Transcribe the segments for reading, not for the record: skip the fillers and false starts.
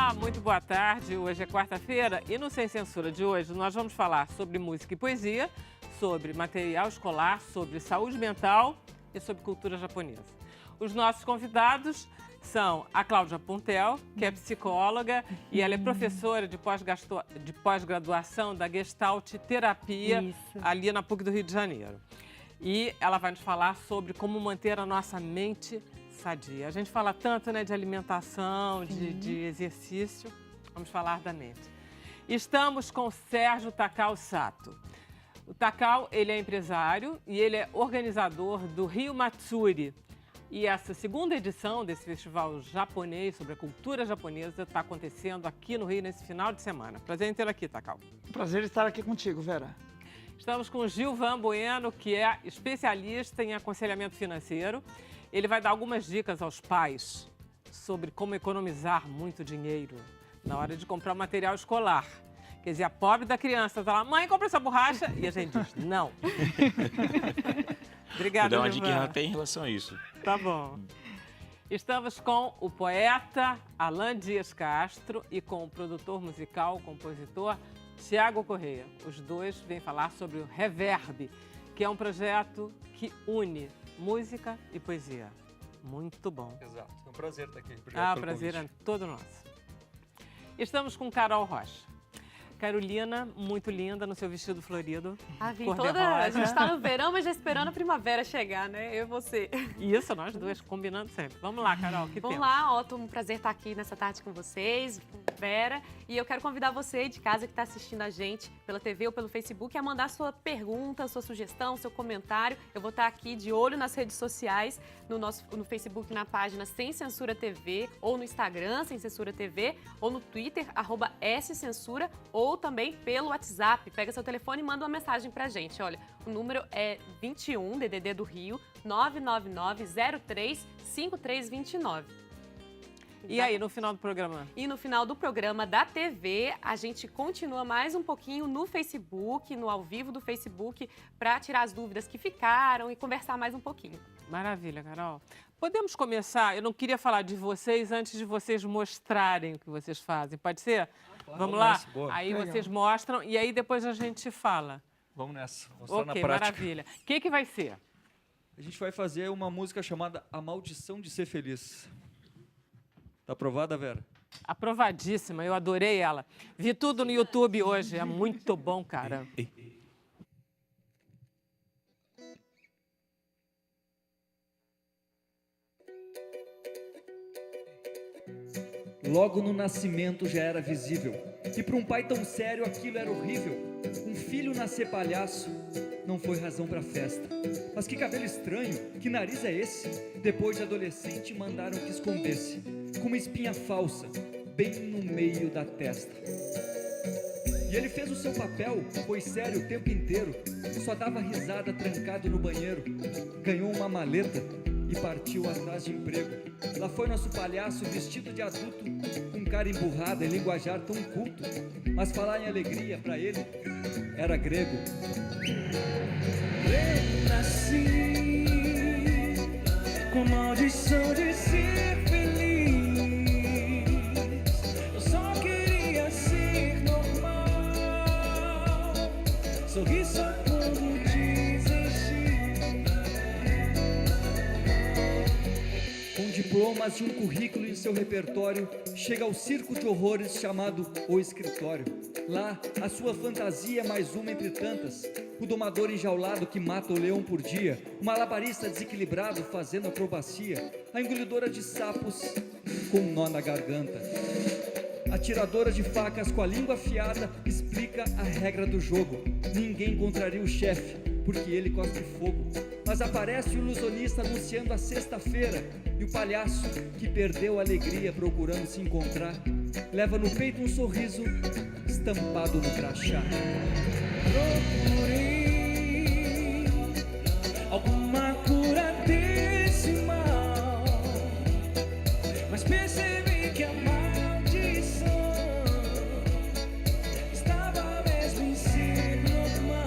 Olá, muito boa tarde. Hoje é quarta-feira e no Sem Censura de hoje nós vamos falar sobre música e poesia, sobre material escolar, sobre saúde mental e sobre cultura japonesa. Os nossos convidados são a Cláudia Puntel, que é psicóloga e ela é professora de pós-graduação da Gestalt Terapia, ali na PUC do Rio de Janeiro. E ela vai nos falar sobre como manter a nossa mente sadia. A gente fala tanto, né, de alimentação, de exercício. Vamos falar da mente. Estamos com Sérgio Takao Sato. O Takao, ele é empresário e ele é organizador do Rio Matsuri. E essa segunda edição desse festival japonês sobre a cultura japonesa está acontecendo aqui no Rio nesse final de semana. Prazer em tê-lo aqui, Takao. Prazer estar aqui contigo, Vera. Estamos com o Gilvan Bueno, que é especialista em aconselhamento financeiro. Ele vai dar algumas dicas aos pais sobre como economizar muito dinheiro na hora de comprar material escolar. Quer dizer, a pobre da criança está lá, mãe, compra essa borracha. E a gente diz, não. Obrigada, Vou dar uma Gilvan. dica até em relação a isso. Tá bom. Estamos com o poeta Alan Dias Castro e com o produtor musical, compositor Tiago Correia. Os dois vêm falar sobre o Reverb, que é um projeto que une música e poesia. Muito bom. Exato. É um prazer estar aqui. Obrigado pelo prazer convite. é todo nosso. Estamos com Carol Rocha. Carolina, muito linda no seu vestido florido. Vim cor de toda. A rosa. gente está no verão, mas já esperando a primavera chegar, né? Eu e você. Isso, nós duas combinando sempre. Vamos lá, Carol, que Vamos temos? lá, Otto, um prazer estar aqui nessa tarde com vocês, com Vera. E eu quero convidar você aí de casa que está assistindo a gente pela TV ou pelo Facebook a mandar sua pergunta, sua sugestão, seu comentário. Eu vou estar aqui de olho nas redes sociais, no Facebook, na página Sem Censura TV, ou no Instagram, Sem Censura TV, ou no Twitter, @scensura, ou também pelo WhatsApp. Pega seu telefone e manda uma mensagem pra gente. Olha, o número é 21, DDD do Rio, 999-03-5329. E aí, no final do programa? E no final do programa da TV, a gente continua mais um pouquinho no Facebook, no ao vivo do Facebook, para tirar as dúvidas que ficaram e conversar mais um pouquinho. Maravilha, Carol. Podemos começar? Eu não queria falar de vocês antes de vocês mostrarem o que vocês fazem. Pode ser? Vamos lá? nessa, boa. Aí Legal. vocês mostram e aí depois a gente fala. Vamos nessa. Mostrar na Ok, prática. maravilha. O que vai ser? A gente vai fazer uma música chamada A Maldição de Ser Feliz. Tá aprovada, Vera? Aprovadíssima, eu adorei ela. Vi tudo no YouTube hoje, é muito bom, cara. Logo no nascimento já era visível, e para um pai tão sério aquilo era horrível. Um filho nascer palhaço não foi razão para festa. Mas que cabelo estranho, que nariz é esse? Depois de adolescente mandaram que escondesse, com uma espinha falsa, bem no meio da testa. E ele fez o seu papel, foi sério o tempo inteiro, só dava risada trancado no banheiro. Ganhou uma maleta e partiu atrás de emprego. Lá foi nosso palhaço vestido de adulto, com cara emburrada e linguajar tão culto, mas falar em alegria pra ele era grego. Eu nasci com maldição de ser feliz. Eu só queria ser normal. Sorri só quando desistir. Com diplomas e um currículo em seu repertório, chega ao circo de horrores chamado O Escritório. Lá, a sua fantasia é mais uma entre tantas. O domador enjaulado que mata o leão por dia, o malabarista desequilibrado fazendo acrobacia, a engolidora de sapos com um nó na garganta. A tiradora de facas com a língua afiada explica a regra do jogo. Ninguém contraria o chefe, porque ele cospe fogo. Mas aparece o ilusionista anunciando a sexta-feira, e o palhaço, que perdeu a alegria procurando se encontrar, leva no peito um sorriso estampado no crachá. Procurei alguma cura desse mal, mas percebi que a maldição estava mesmo em ser normal.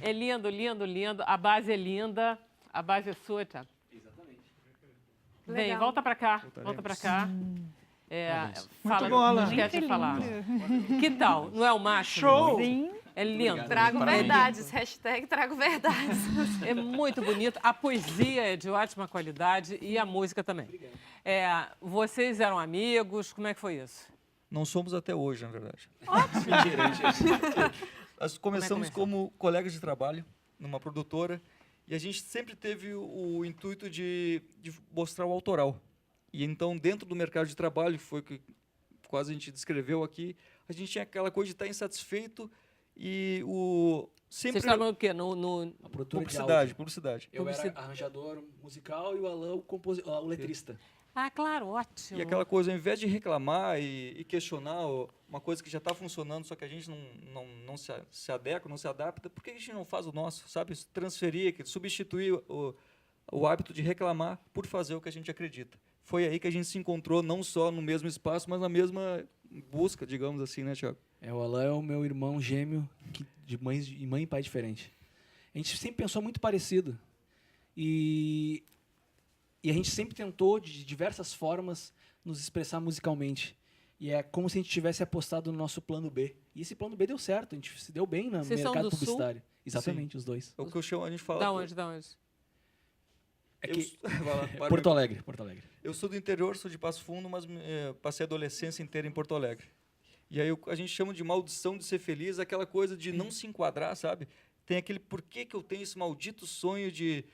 É lindo, lindo, lindo. A base é linda. A base é sua, Thiago. Vem, Legal. volta pra cá. Volta pra cá. Fala, bom, Alan. não esquece de falar. Que tal? Não é o máximo? Show! É lindo. Trago É verdades. Hashtag trago verdades. lindo. É muito bonito. A poesia é de ótima qualidade e a música também. Vocês eram amigos? Como é que foi isso? Não somos até hoje, na verdade. Mentira, mentira. Nós começamos começou? como colegas de trabalho numa produtora e a gente sempre teve o intuito de mostrar o autoral. E então, dentro do mercado de trabalho, foi o que quase a gente descreveu aqui, a gente tinha aquela coisa de estar insatisfeito e sempre Vocês estavam o quê? A produtora de áudio. Publicidade. Eu era arranjador musical e o Alan o letrista. Ah, claro, ótimo. E aquela coisa, ao invés de reclamar e questionar uma coisa que já está funcionando, só que a gente não se adequa, não se adapta, por que a gente não faz o nosso, sabe? Transferir, substituir o hábito de reclamar por fazer o que a gente acredita. Foi aí que a gente se encontrou, não só no mesmo espaço, mas na mesma busca, digamos assim, né, Thiago? O Alan é o meu irmão gêmeo de mãe e pai diferente. A gente sempre pensou muito parecido. E a gente sempre tentou, de diversas formas, nos expressar musicalmente. E é como se a gente tivesse apostado no nosso plano B. E esse plano B deu certo, a gente se deu bem no Vocês são mercado do Sul? publicitário. Exatamente, os dois. É o que eu chamo, a gente fala... Da onde? É que Vai lá, para Porto Alegre. Eu sou do interior, sou de Passo Fundo, mas passei a adolescência inteira em Porto Alegre. E aí a gente chama de maldição de ser feliz, aquela coisa de não se enquadrar, sabe? Tem aquele porquê que eu tenho esse maldito sonho de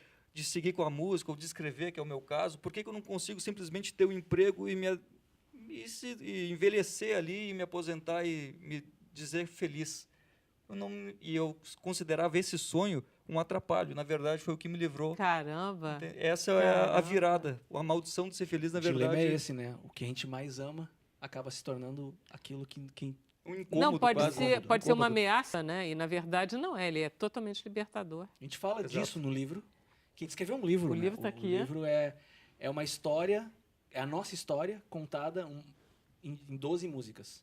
seguir com a música, ou de escrever, que é o meu caso, por que eu não consigo simplesmente ter um emprego e e envelhecer ali, e me aposentar e me dizer feliz? Eu considerava esse sonho um atrapalho, na verdade foi o que me livrou. Caramba. Essa é a virada, a maldição de ser feliz, na O dilema verdade. é esse, né? O que a gente mais ama acaba se tornando aquilo que Um incômodo Não, pode quase. ser uma Incômodo. ameaça, né? E na verdade não é, ele é totalmente libertador. a gente fala Exato. disso no livro. Que a gente escreveu um livro, O né? livro tá aqui. O livro é uma história, é a nossa história contada em 12 músicas.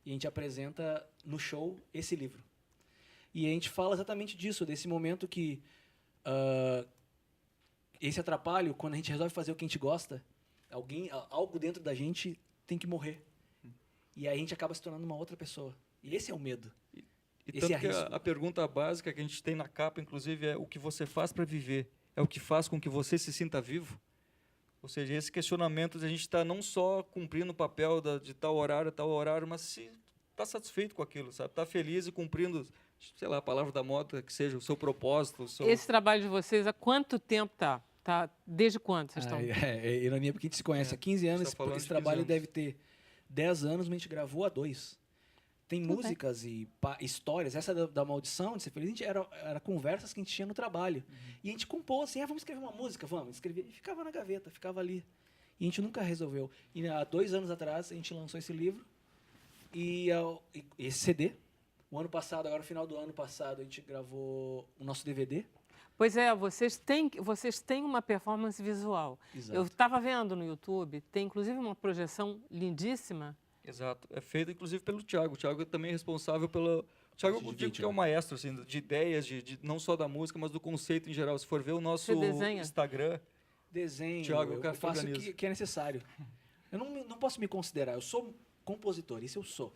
E a gente apresenta no show esse livro. E a gente fala exatamente disso, desse momento que esse atrapalho, quando a gente resolve fazer o que a gente gosta, algo dentro da gente tem que morrer. E aí a gente acaba se tornando uma outra pessoa. E esse é o medo. E Esse tanto é que risco. a pergunta básica que a gente tem na capa, inclusive, é o que você faz para viver? É o que faz com que você se sinta vivo? Ou seja, esse questionamento de a gente está não só cumprindo o papel de tal horário, mas se está satisfeito com aquilo, sabe? Está feliz e cumprindo, sei lá, a palavra da moda, que seja o seu propósito, o seu... Esse trabalho de vocês, há quanto tempo tá? Desde quando vocês estão? É ironia, porque a gente se conhece há 15 anos, tá falando esse de 15 trabalho anos. deve ter 10 anos, mas a gente gravou há 2. Tem músicas e histórias. Essa da maldição de ser feliz, a gente era conversas que a gente tinha no trabalho. E a gente compôs assim, vamos escrever uma música, vamos. Escrever. E ficava na gaveta, ficava ali. E a gente nunca resolveu. E há 2 anos atrás, a gente lançou esse livro e esse CD. O ano passado, agora no final do ano passado, a gente gravou o nosso DVD. Pois é, vocês têm uma performance visual. Exato. Eu estava vendo no YouTube, tem inclusive uma projeção lindíssima. Exato. É feito, inclusive, pelo Thiago. O Thiago é também responsável pelo... O Thiago, eu digo que é o maestro, assim, de ideias, não só da música, mas do conceito em geral. Se for ver o nosso Você desenha? Instagram... Desenho, Thiago, o eu cara que faço o organiza. que é necessário. Eu não posso me considerar, eu sou compositor, isso eu sou.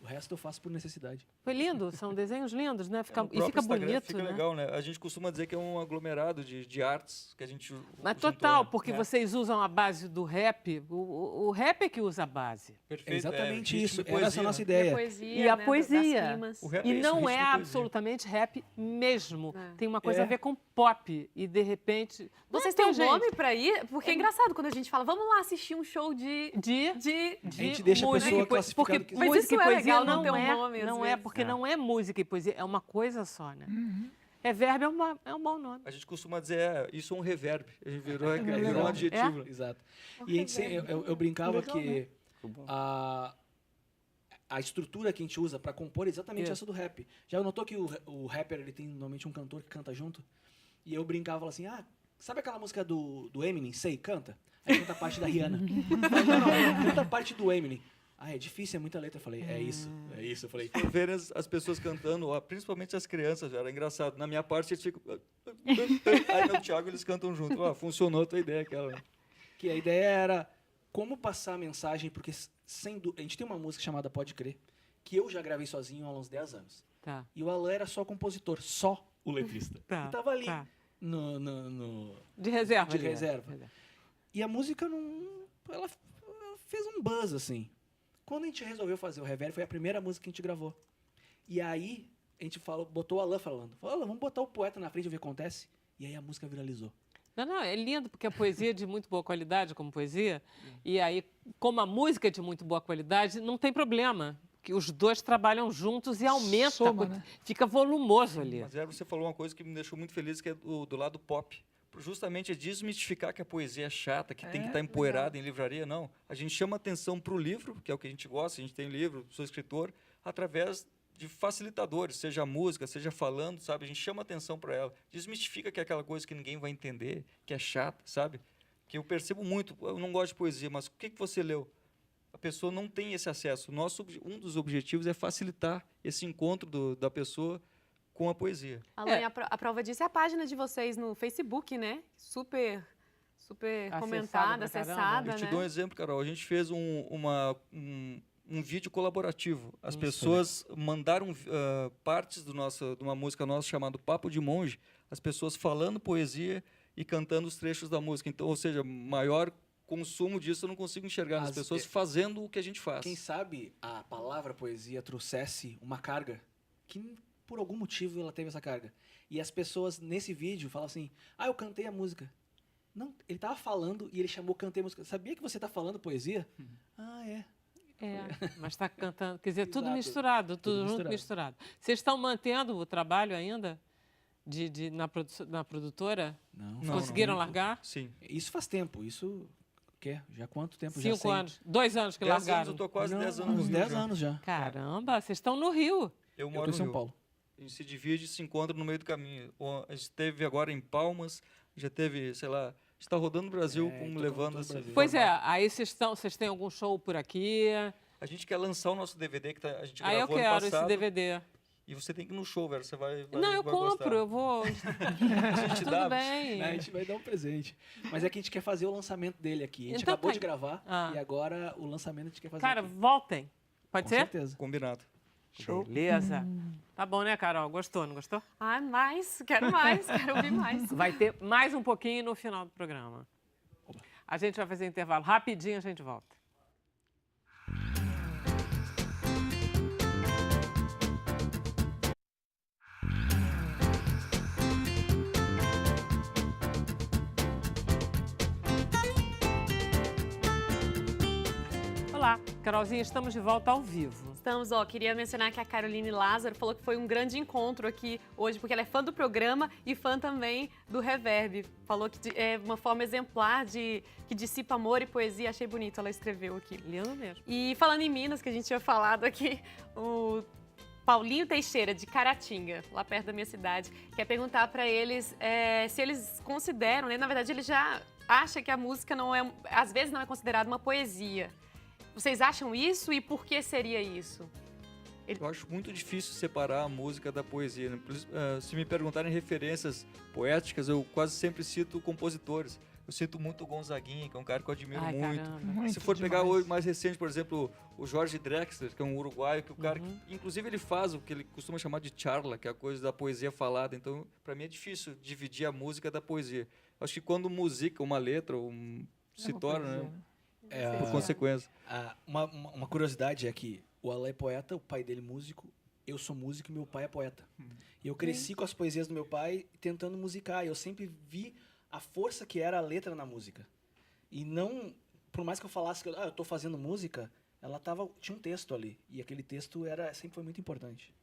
O resto eu faço por necessidade. Foi lindo, são desenhos lindos, né? No e próprio fica Instagram bonito, fica né? legal, né? A gente costuma dizer que é um aglomerado de artes que a gente Mas juntou, total, né? porque É, vocês usam a base do rap, o rap é que usa a base. perfeito, É exatamente ritmo isso, e era essa a poesia, nossa né? ideia. E a das poesia. rimas. O rap E é isso, não ritmo é e poesia. absolutamente rap mesmo. É. Tem uma coisa É. a ver com pop. E de repente. não Vocês tem têm um gente. nome pra ir? Porque é engraçado quando a gente fala, vamos lá assistir um show de De A gente deixa a música pessoa e classificar porque do que- Mas música isso e é poesia legal, não não ter um é, nome, às não é vezes. porque não é música e poesia, é uma coisa só, né? É verbo, é um bom nome. A gente costuma dizer, isso é um reverb. A gente virou um adjetivo. Exato. E a gente, eu brincava que a estrutura que a gente usa para compor é exatamente Isso. essa do rap. Já notou que o rapper ele tem normalmente um cantor que canta junto? E eu brincava assim, sabe aquela música do Eminem, Say, canta? Aí canta a parte da Rihanna. Não, canta a parte do Eminem. Ah, é difícil, é muita letra. Eu falei, é isso. Eu falei, Ver as pessoas cantando, ó, principalmente as crianças, era engraçado. Na minha parte, eles ficam... Aí no Thiago eles cantam junto. Ó, funcionou a tua ideia, aquela. Né? que a ideia era como passar a mensagem, porque a gente tem uma música chamada Pode Crer, que eu já gravei sozinho há uns 10 anos. Tá. E o Alan era só compositor, só o letrista. Tá, E tava ali, tá. no De reserva. de ali, né? reserva. E a música não... Ela fez um buzz, assim. Quando a gente resolveu fazer o reverb, foi a primeira música que a gente gravou. E aí, a gente botou o Alan falando. Falou, Alan, vamos botar o poeta na frente e ver o que acontece. E aí a música viralizou. Não, é lindo, porque a poesia é de muito boa qualidade, como poesia. E aí, como a música é de muito boa qualidade, não tem problema. Que os dois trabalham juntos e aumenta, Soma, né? fica volumoso ali. Mas você falou uma coisa que me deixou muito feliz, que é do lado pop. Justamente é desmistificar que a poesia é chata, que tem que estar empoeirada em livraria, não. A gente chama atenção para o livro, que é o que a gente gosta, a gente tem livro, sou escritor, através de facilitadores, seja a música, seja falando, sabe? A gente chama atenção para ela. Desmistifica que é aquela coisa que ninguém vai entender, que é chata, sabe? Que eu percebo muito, eu não gosto de poesia, mas o que você leu? A pessoa não tem esse acesso. Um dos objetivos é facilitar esse encontro da pessoa com a poesia. Alan, a prova disso é a página de vocês no Facebook, né? Super Acessada comentada, pra caramba. acessada, Eu te né? dou um exemplo, Carol. A gente fez um vídeo colaborativo. As pessoas mandaram partes de uma música nossa chamada Papo de Monge, as pessoas falando poesia e cantando os trechos da música. Então, ou seja, maior consumo disso eu não consigo enxergar nas pessoas fazendo o que a gente faz. Quem sabe a palavra poesia trouxesse uma carga que, por algum motivo, ela teve essa carga. E as pessoas, nesse vídeo, falam assim, eu cantei a música. Não, ele tava falando e ele chamou cantei a música. Sabia que você tá falando poesia? É. Mas está cantando, quer dizer, tudo Exato. misturado, tudo Tudo junto, misturado. Vocês estão mantendo o trabalho ainda na produtora? Não. Conseguiram largar? Sim. Isso faz tempo. Isso, já quanto tempo? 5 já anos, 2 anos que 10 anos, largaram. eu estou quase 10 anos. Uns no Rio 10 já. anos já. Caramba, vocês estão no Rio. Eu Eu moro tô em no São Rio. Paulo. A gente se divide e se encontra no meio do caminho. A gente esteve agora em Palmas, já teve, sei lá, a gente está rodando o Brasil tô levando rodando o esse Brasil. Pois é, formato. aí vocês têm algum show por aqui? A gente quer lançar o nosso DVD que a gente Aí eu gravou ano quero esse passado. DVD. E você tem que ir no show, velho. Você vai Não, eu vai compro, gostar. eu vou. A gente Tudo dá. bem. A gente vai dar um presente. Mas é que a gente quer fazer o lançamento dele aqui. A gente Então acabou tá. de gravar e agora o lançamento a gente quer fazer Cara, aqui. voltem. Pode Com ser? certeza. Combinado. Beleza. Tá bom, né, Carol? Gostou, não gostou? Quero ouvir mais. Vai ter mais um pouquinho no final do programa. A gente vai fazer intervalo. Rapidinho a gente volta. Olá, Carolzinha, estamos de volta ao vivo. Estamos, queria mencionar que a Caroline Lázaro falou que foi um grande encontro aqui hoje, porque ela é fã do programa e fã também do Reverb. Falou que é uma forma exemplar que dissipa amor e poesia. Achei bonito, ela escreveu aqui. Lindo mesmo. E falando em Minas, que a gente tinha falado aqui, o Paulinho Teixeira, de Caratinga, lá perto da minha cidade, quer perguntar para eles se eles consideram, né? Na verdade, ele já acha que a música às vezes não é considerada uma poesia. Vocês acham isso e por que seria isso? Eu acho muito difícil separar a música da poesia. Né? Se me perguntarem referências poéticas, eu quase sempre cito compositores. Eu cito muito o Gonzaguinha, que é um cara que eu admiro Ai, muito. caramba. Muito Se for pegar demais. o mais recente, por exemplo, o Jorge Drexler, que é um uruguaio, que o cara, inclusive ele faz o que ele costuma chamar de charla, que é a coisa da poesia falada. Então, para mim é difícil dividir a música da poesia. Acho que quando música, uma letra, se torna, né? Por consequência. Uma curiosidade é que o Alan é poeta, o pai dele é músico, eu sou músico e meu pai é poeta. E eu cresci com as poesias do meu pai tentando musicar. Eu sempre vi a força que era a letra na música. E não, por mais que eu falasse que eu tô fazendo música, tinha um texto ali. E aquele texto sempre foi muito importante.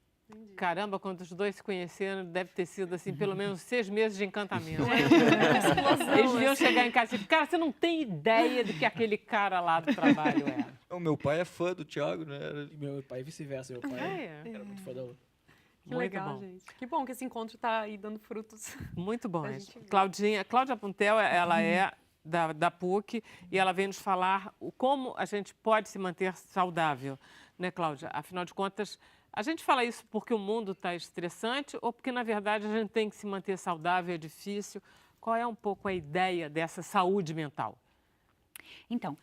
Caramba, quando os dois se conheceram, deve ter sido assim, pelo menos 6 meses de encantamento. Eles deviam chegar em casa e dizer, cara, você não tem ideia do que aquele cara lá do trabalho era. O meu pai é fã do Thiago, né? E meu pai vice-versa. Meu pai era muito fã da outra. Que Muito legal, bom. gente. Que bom que esse encontro está aí dando frutos. Muito bom. Pra gente. gente ver. Cláudia Puntel, ela é da PUC, e ela vem nos falar como a gente pode se manter saudável, né, Cláudia? Afinal de contas, a gente fala isso porque o mundo está estressante ou porque, na verdade, a gente tem que se manter saudável, é difícil? Qual é um pouco a ideia dessa saúde mental? Então,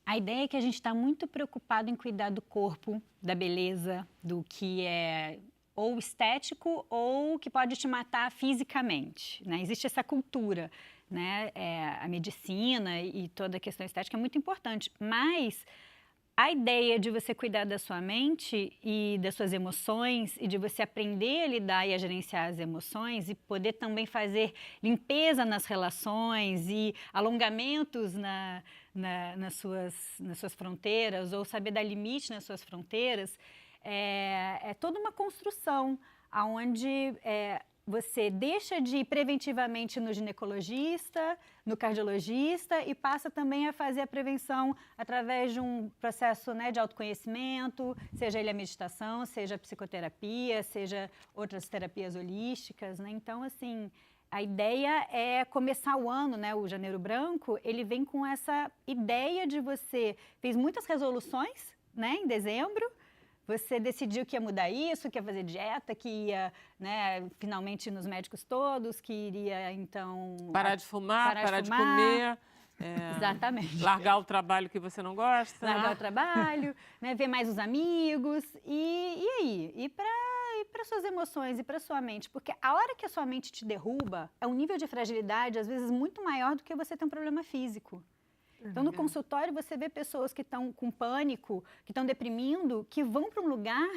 a ideia é que a gente está muito preocupado em cuidar do corpo, da beleza, do que é ou estético ou que pode te matar fisicamente, né? Existe essa cultura, né? A medicina e toda a questão estética é muito importante, mas a ideia de você cuidar da sua mente e das suas emoções e de você aprender a lidar e a gerenciar as emoções e poder também fazer limpeza nas relações e alongamentos nas suas fronteiras ou saber dar limite nas suas fronteiras, é toda uma construção onde você deixa de ir preventivamente no ginecologista, no cardiologista e passa também a fazer a prevenção através de um processo, né, de autoconhecimento, seja ele a meditação, seja a psicoterapia, seja outras terapias holísticas, né? Então, assim, a ideia é começar o ano, né? O Janeiro Branco, ele vem com essa ideia de você fez muitas resoluções, né, em dezembro. Você decidiu que ia mudar isso, que ia fazer dieta, que ia, né, finalmente ir nos médicos todos, que iria, então... Parar de fumar, parar de comer. Exatamente. Largar o trabalho que você não gosta. Largar o trabalho, né, ver mais os amigos. E aí? E para suas emoções e para sua mente? Porque a hora que a sua mente te derruba, é um nível de fragilidade, às vezes, muito maior do que você ter um problema físico. Então, no consultório, você vê pessoas que estão com pânico, que estão deprimindo, que vão para um lugar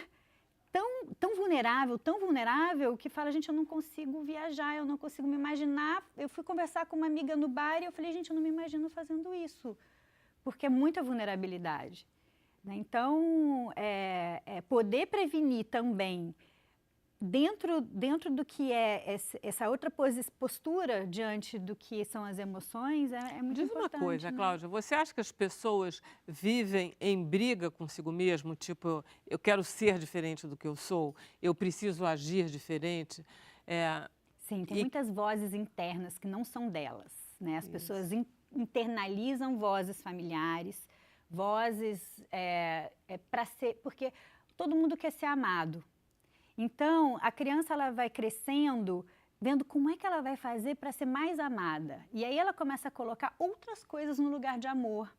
tão vulnerável, que fala, gente, eu não consigo viajar, eu não consigo me imaginar. Eu fui conversar com uma amiga no bar e eu falei, gente, eu não me imagino fazendo isso, porque é muita vulnerabilidade, né? Então, poder prevenir também, dentro do que é essa outra postura diante do que são as emoções, é muito importante. Diz uma coisa, né? Cláudia, você acha que as pessoas vivem em briga consigo mesmo? Tipo, eu quero ser diferente do que eu sou, eu preciso agir diferente? Sim, tem muitas vozes internas que não são delas, né? As pessoas internalizam vozes familiares, vozes para ser... Porque todo mundo quer ser amado. Então, a criança ela vai crescendo, vendo como é que ela vai fazer para ser mais amada. E aí ela começa a colocar outras coisas no lugar de amor.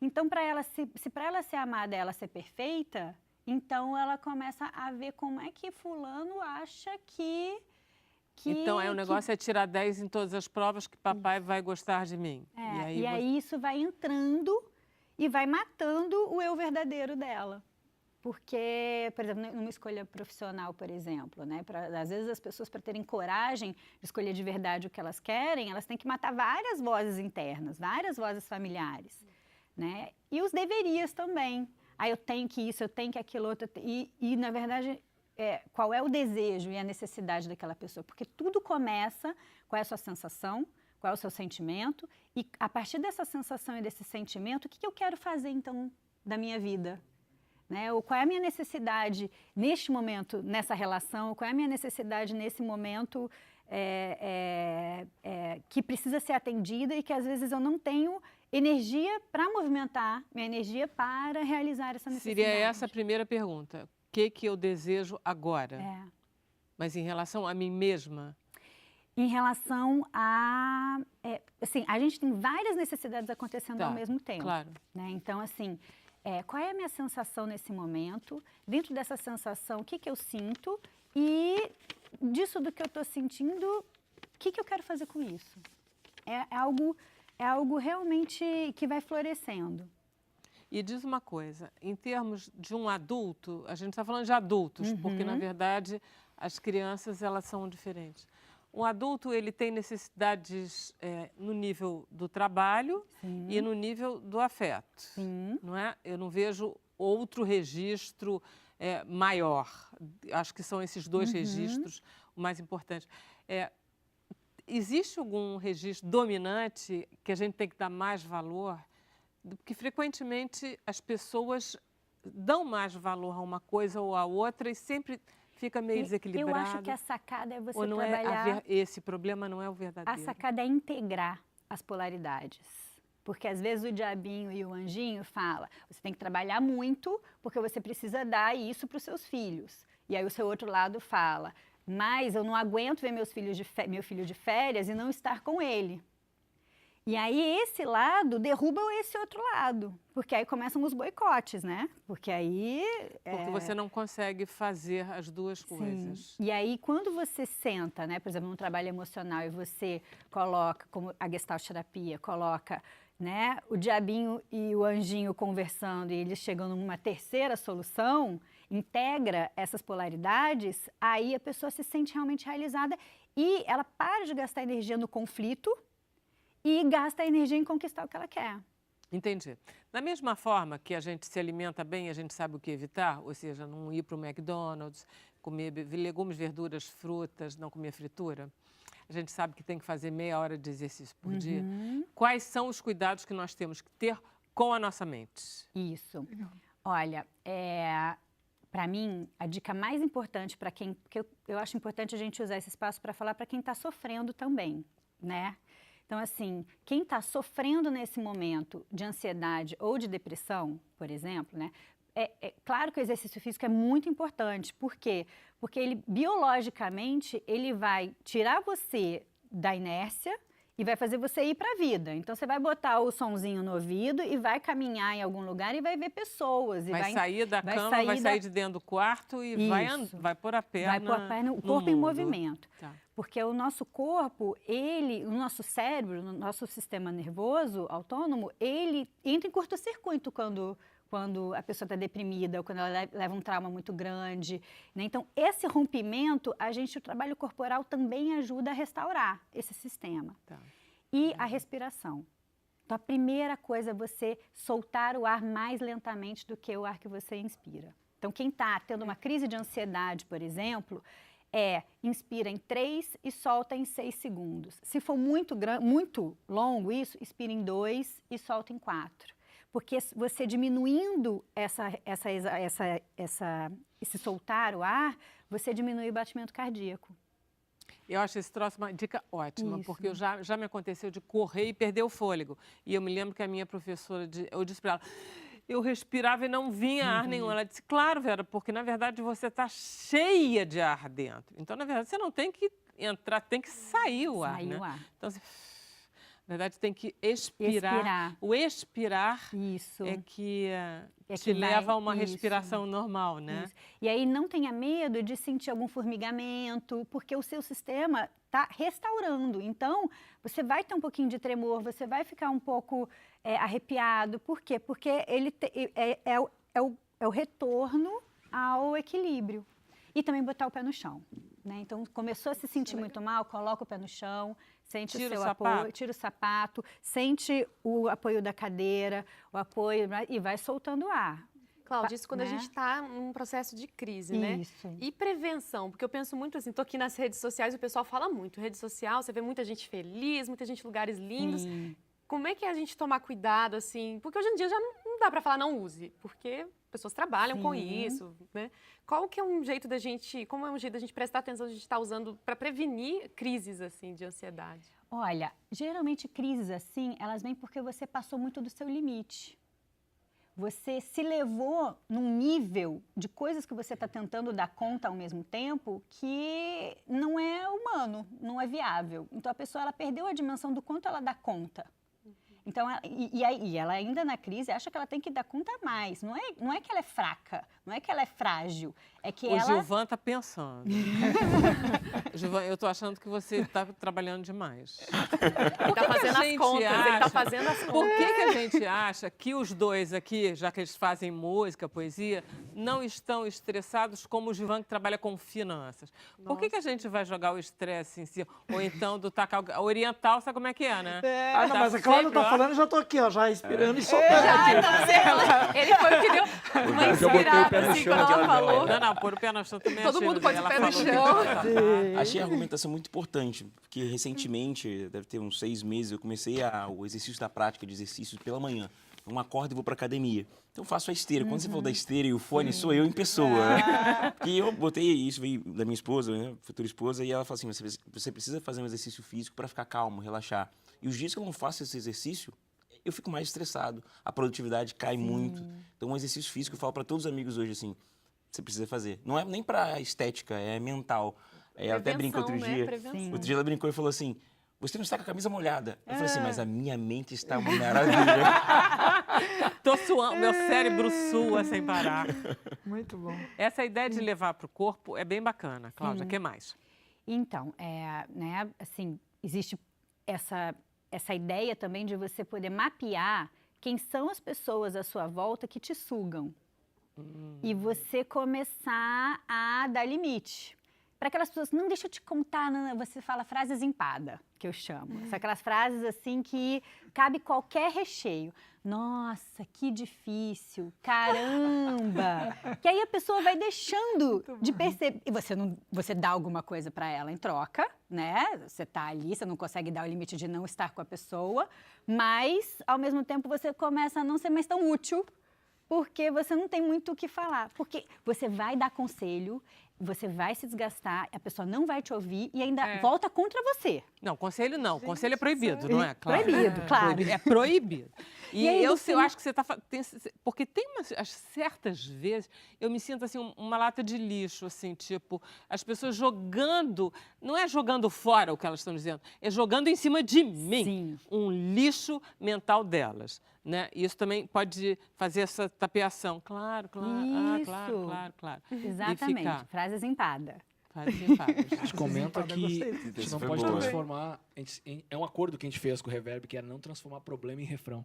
Então, para ela, se para ela ser amada, ela ser perfeita, então ela começa a ver como é que fulano acha que então, o negócio é tirar 10 em todas as provas que papai vai gostar de mim. E aí isso vai entrando e vai matando o eu verdadeiro dela. Porque, por exemplo, numa escolha profissional, por exemplo, né? Às vezes as pessoas, para terem coragem de escolher de verdade o que elas querem, elas têm que matar várias vozes internas, várias vozes familiares, né? E os deverias também. Eu tenho que isso, eu tenho que aquilo outro. E na verdade, qual é o desejo e a necessidade daquela pessoa? Porque tudo começa, qual é a sua sensação, qual é o seu sentimento, e a partir dessa sensação e desse sentimento, o que eu quero fazer, então, da minha vida? Né? Ou qual é a minha necessidade neste momento, nessa relação, qual é a minha necessidade nesse momento que precisa ser atendida e que às vezes eu não tenho energia para movimentar, minha energia para realizar essa necessidade. Seria essa a primeira pergunta. O que eu desejo agora? Mas em relação a mim mesma? Em relação a... assim, a gente tem várias necessidades acontecendo ao mesmo tempo. Claro. Né? Então, assim... qual é a minha sensação nesse momento? Dentro dessa sensação, o que eu sinto? E disso do que eu estou sentindo, o que eu quero fazer com isso? É algo realmente que vai florescendo. E diz uma coisa, em termos de um adulto, a gente está falando de adultos, porque, na verdade, as crianças, elas são diferentes. Um adulto, ele tem necessidades no nível do trabalho e no nível do afeto, não é? Eu não vejo outro registro maior. Acho que são esses dois registros o mais importante. Existe algum registro dominante que a gente tem que dar mais valor? Porque, frequentemente, as pessoas dão mais valor a uma coisa ou a outra e sempre... fica meio desequilibrado. Eu acho que a sacada é você ou não trabalhar... esse problema não é o verdadeiro. A sacada é integrar as polaridades. Porque às vezes o diabinho e o anjinho fala, você tem que trabalhar muito porque você precisa dar isso para os seus filhos. E aí o seu outro lado fala, mas eu não aguento ver meu filho de férias e não estar com ele. E aí esse lado derruba esse outro lado, porque aí começam os boicotes, né? Porque aí... Porque você não consegue fazer as duas coisas. E aí quando você senta, né, por exemplo, num trabalho emocional e você coloca, como a Gestalt terapia, coloca, né, o diabinho e o anjinho conversando e eles chegando numa terceira solução, integra essas polaridades, aí a pessoa se sente realmente realizada e ela para de gastar energia no conflito e gasta a energia em conquistar o que ela quer. Entendi. Da mesma forma que a gente se alimenta bem, a gente sabe o que evitar, ou seja, não ir para o McDonald's, comer legumes, verduras, frutas, não comer fritura. A gente sabe que tem que fazer meia hora de exercício por dia. Quais são os cuidados que nós temos que ter com a nossa mente? Isso. Olha, para mim, a dica mais importante para quem... Porque eu acho importante a gente usar esse espaço para falar para quem está sofrendo também, né? Então, assim, quem está sofrendo nesse momento de ansiedade ou de depressão, por exemplo, né? É claro que o exercício físico é muito importante. Por quê? Porque ele, biologicamente, ele vai tirar você da inércia e vai fazer você ir para a vida. Então, você vai botar o sonzinho no ouvido e vai caminhar em algum lugar e vai ver pessoas. E vai sair da cama, vai sair de dentro do quarto e vai pôr a perna vai pôr a perna, o corpo em movimento. Tá. Porque o nosso corpo, o nosso cérebro, o nosso sistema nervoso autônomo, ele entra em curto-circuito quando a pessoa está deprimida ou quando ela leva um trauma muito grande, né? Então, esse rompimento, o trabalho corporal também ajuda a restaurar esse sistema. Tá. E a respiração. Então, a primeira coisa é você soltar o ar mais lentamente do que o ar que você inspira. Então, quem está tendo uma crise de ansiedade, por exemplo, inspira em 3 e solta em 6 segundos. Se for muito longo isso, inspira em 2 e solta em 4. Porque você diminuindo esse soltar o ar, você diminui o batimento cardíaco. Eu acho esse troço uma dica ótima, Isso. porque já me aconteceu de correr e perder o fôlego. E eu me lembro que a minha professora, eu disse para ela, eu respirava e não vinha ar nenhum. Ela disse, claro, Vera, porque na verdade você está cheia de ar dentro. Então, na verdade, você não tem que entrar, tem que sair o ar, né? O ar. Então, na verdade, tem que expirar. O expirar Isso. é que que leva a uma isso. respiração normal, né? Isso. E aí não tenha medo de sentir algum formigamento, porque o seu sistema está restaurando. Então, você vai ter um pouquinho de tremor, você vai ficar um pouco arrepiado. Por quê? Porque ele é o retorno ao equilíbrio. E também botar o pé no chão, né? Então, começou a se sentir muito mal, coloca o pé no chão, sente o seu apoio, tira o sapato, sente o apoio da cadeira, o apoio, e vai soltando o ar. Cláudia, isso quando a né? gente está num processo de crise, né? Isso. E prevenção, porque eu penso muito assim, tô aqui nas redes sociais e o pessoal fala muito. Rede social, você vê muita gente feliz, muita gente em lugares lindos. Como é que é a gente tomar cuidado, assim? Porque hoje em dia já não dá para falar não use, porque pessoas trabalham com isso, né? Qual que é um jeito da gente, como é um jeito da gente prestar atenção, a gente está usando para prevenir crises, assim, de ansiedade? Olha, geralmente crises assim, elas vêm porque você passou muito do seu limite. Você se levou num nível de coisas que você está tentando dar conta ao mesmo tempo que não é humano, não é viável. Então, a pessoa ela perdeu a dimensão do quanto ela dá conta. Então, e ela ainda na crise acha que ela tem que dar conta mais. Não é que ela é fraca, não é que ela é frágil, é que O Gilvan está pensando. Gilvan, eu estou achando que você está trabalhando demais. Ele está fazendo as contas, ele está fazendo as contas. Por que a gente acha que os dois aqui, já que eles fazem música, poesia, não estão estressados como o Gilvan que trabalha com finanças? Por que a gente vai jogar o estresse em si? Ou então do tacar oriental, sabe como é que é, né? Ah, não, mas a Cláudia tá falando, eu já tô aqui, ó, já inspirando e soltando. Ele foi o que deu uma inspirada, assim, quando ela falou. Não, pôr o pé no chão também. Todo mundo pôs o pé no chão. Achei a argumentação muito importante, porque recentemente, deve ter uns 6 meses, eu comecei o exercício da prática de exercícios pela manhã. Eu acordo e vou para academia. Então faço a esteira. Quando você falou da esteira e o fone, sou eu em pessoa. Né? Porque eu botei isso, veio da minha esposa, né, futura esposa, e ela falou assim, você precisa fazer um exercício físico para ficar calmo, relaxar. E os dias que eu não faço esse exercício, eu fico mais estressado, a produtividade cai muito. Então, um exercício físico, eu falo para todos os amigos hoje, assim, você precisa fazer. Não é nem para estética, é mental. Ela até brincou outro dia. Outro dia ela brincou e falou assim, você não está com a camisa molhada. Eu falei assim, mas a minha mente está uma maravilha. Tô suando, meu cérebro sua sem parar. Muito bom. Essa ideia de levar para o corpo é bem bacana. Cláudia, o que mais? Então, né, assim, existe essa ideia também de você poder mapear quem são as pessoas à sua volta que te sugam. E você começar a dar limite. Para aquelas pessoas, não deixa eu te contar, não, você fala frases empada, que eu chamo. São aquelas frases assim que cabe qualquer recheio. Nossa, que difícil, caramba. Que aí a pessoa vai deixando de perceber. E você dá alguma coisa para ela em troca, né? Você tá ali, você não consegue dar o limite de não estar com a pessoa, mas ao mesmo tempo você começa a não ser mais tão útil, porque você não tem muito o que falar. Porque você vai dar conselho, você vai se desgastar, a pessoa não vai te ouvir e ainda volta contra você. Não, conselho não. Conselho é proibido, não é? Claro. Proibido, claro. É proibido. E aí eu você acho que você está... Porque tem certas vezes, eu me sinto assim, uma lata de lixo, assim, tipo, as pessoas jogando, não é jogando fora o que elas estão dizendo, é jogando em cima de mim. Sim. Um lixo mental delas. Né? Isso também pode fazer essa tapeação. Claro. Claro. Exatamente. Frases empada. A gente comenta que a gente não pode transformar... É um acordo que a gente fez com o Reverb, que era não transformar problema em refrão.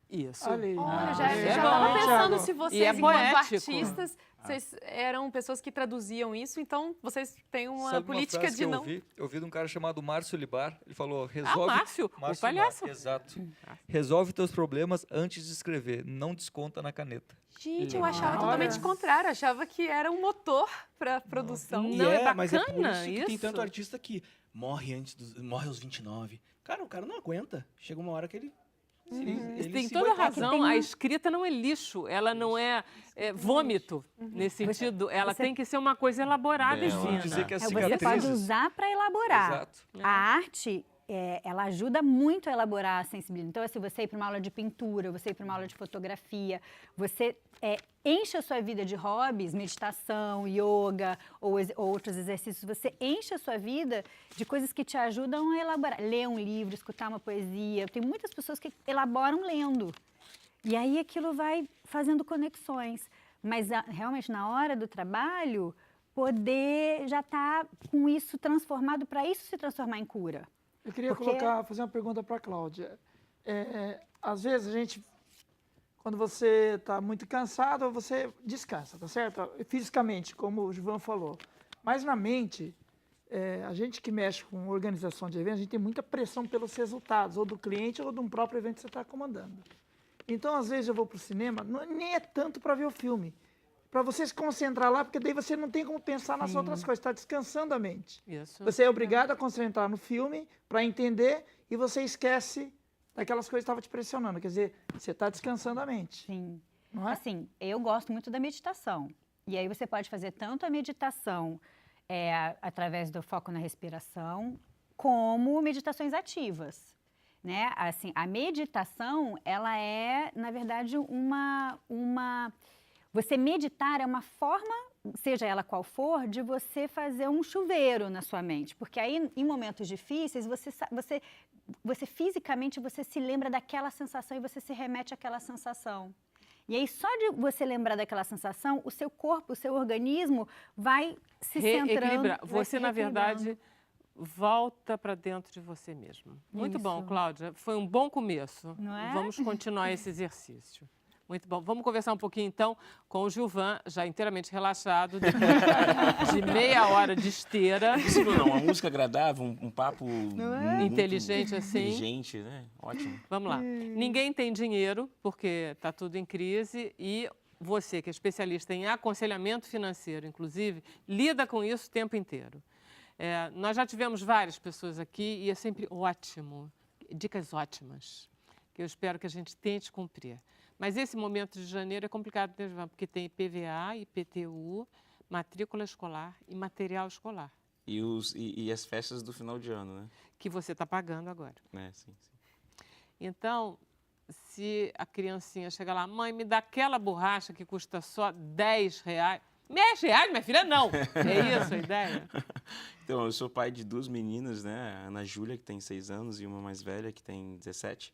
Isso. Olha aí. Olha, já é estava bom. pensando se vocês, enquanto poético. artistas, vocês eram pessoas que traduziam isso, então vocês têm uma Sabe política frase de que não... eu ouvi de um cara chamado Márcio Libar, ele falou, resolve... Márcio, o palhaço. Exato. Resolve teus problemas antes de escrever, não desconta na caneta. Gente, eu achava totalmente contrário, achava que era um motor para produção. Não, é bacana mas é por isso que tem isso. tanto artista que morre aos 29. Cara, o cara não aguenta. Chega uma hora que ele... Tem toda razão. A escrita não é lixo, ela não é vômito, nesse sentido. Ela tem que ser uma coisa elaborada e fina. Dizer que as Você cicatrizes... pode usar para elaborar. Exato. A arte, ela ajuda muito a elaborar a sensibilidade. Então, se você ir para uma aula de pintura, você ir para uma aula de fotografia, você enche a sua vida de hobbies, meditação, yoga ou outros exercícios, você enche a sua vida de coisas que te ajudam a elaborar. Ler um livro, escutar uma poesia. Tem muitas pessoas que elaboram lendo. E aí aquilo vai fazendo conexões. Mas realmente, na hora do trabalho, poder já estar com isso transformado para isso se transformar em cura. Eu queria fazer uma pergunta para a Cláudia. Às vezes a gente, quando você está muito cansado, você descansa, tá certo? Fisicamente, como o Gilvan falou. Mas na mente, a gente que mexe com organização de eventos, a gente tem muita pressão pelos resultados, ou do cliente ou de um próprio evento que você está comandando. Então, às vezes eu vou para o cinema, nem é tanto para ver o filme, para você se concentrar lá, porque daí você não tem como pensar nas outras coisas, está descansando a mente. Isso. Você é obrigado a concentrar no filme para entender e você esquece daquelas coisas que estavam te pressionando. Quer dizer, você está descansando a mente. Sim. Não é? Assim, eu gosto muito da meditação. E aí você pode fazer tanto a meditação através do foco na respiração, como meditações ativas. Né? Assim, a meditação, ela é, na verdade, Você meditar é uma forma, seja ela qual for, de você fazer um chuveiro na sua mente. Porque aí, em momentos difíceis, você fisicamente você se lembra daquela sensação e você se remete àquela sensação. E aí, só de você lembrar daquela sensação, o seu corpo, o seu organismo vai se centrando. Você, na verdade, volta para dentro de você mesmo. Muito bom, Cláudia. Foi um bom começo. Não é? Vamos continuar esse exercício. Muito bom. Vamos conversar um pouquinho, então, com o Gilvan, já inteiramente relaxado, depois de meia hora de esteira. Isso não, uma música agradável, um papo Inteligente assim. Inteligente, né? Ótimo. Vamos lá. Ninguém tem dinheiro, porque está tudo em crise, e você, que é especialista em aconselhamento financeiro, inclusive, lida com isso o tempo inteiro. Nós já tivemos várias pessoas aqui e é sempre ótimo, dicas ótimas, que eu espero que a gente tente cumprir. Mas esse momento de janeiro é complicado, né, João? Porque tem IPVA, IPTU, matrícula escolar e material escolar, E as festas do final de ano, né? que você está pagando agora. Sim, sim. Então, se a criancinha chega lá, mãe, me dá aquela borracha que custa só R$10. R$10, minha filha, não. É isso a ideia? Então, eu sou pai de 2 meninas, né? A Ana Júlia, que tem 6 anos, e uma mais velha, que tem 17.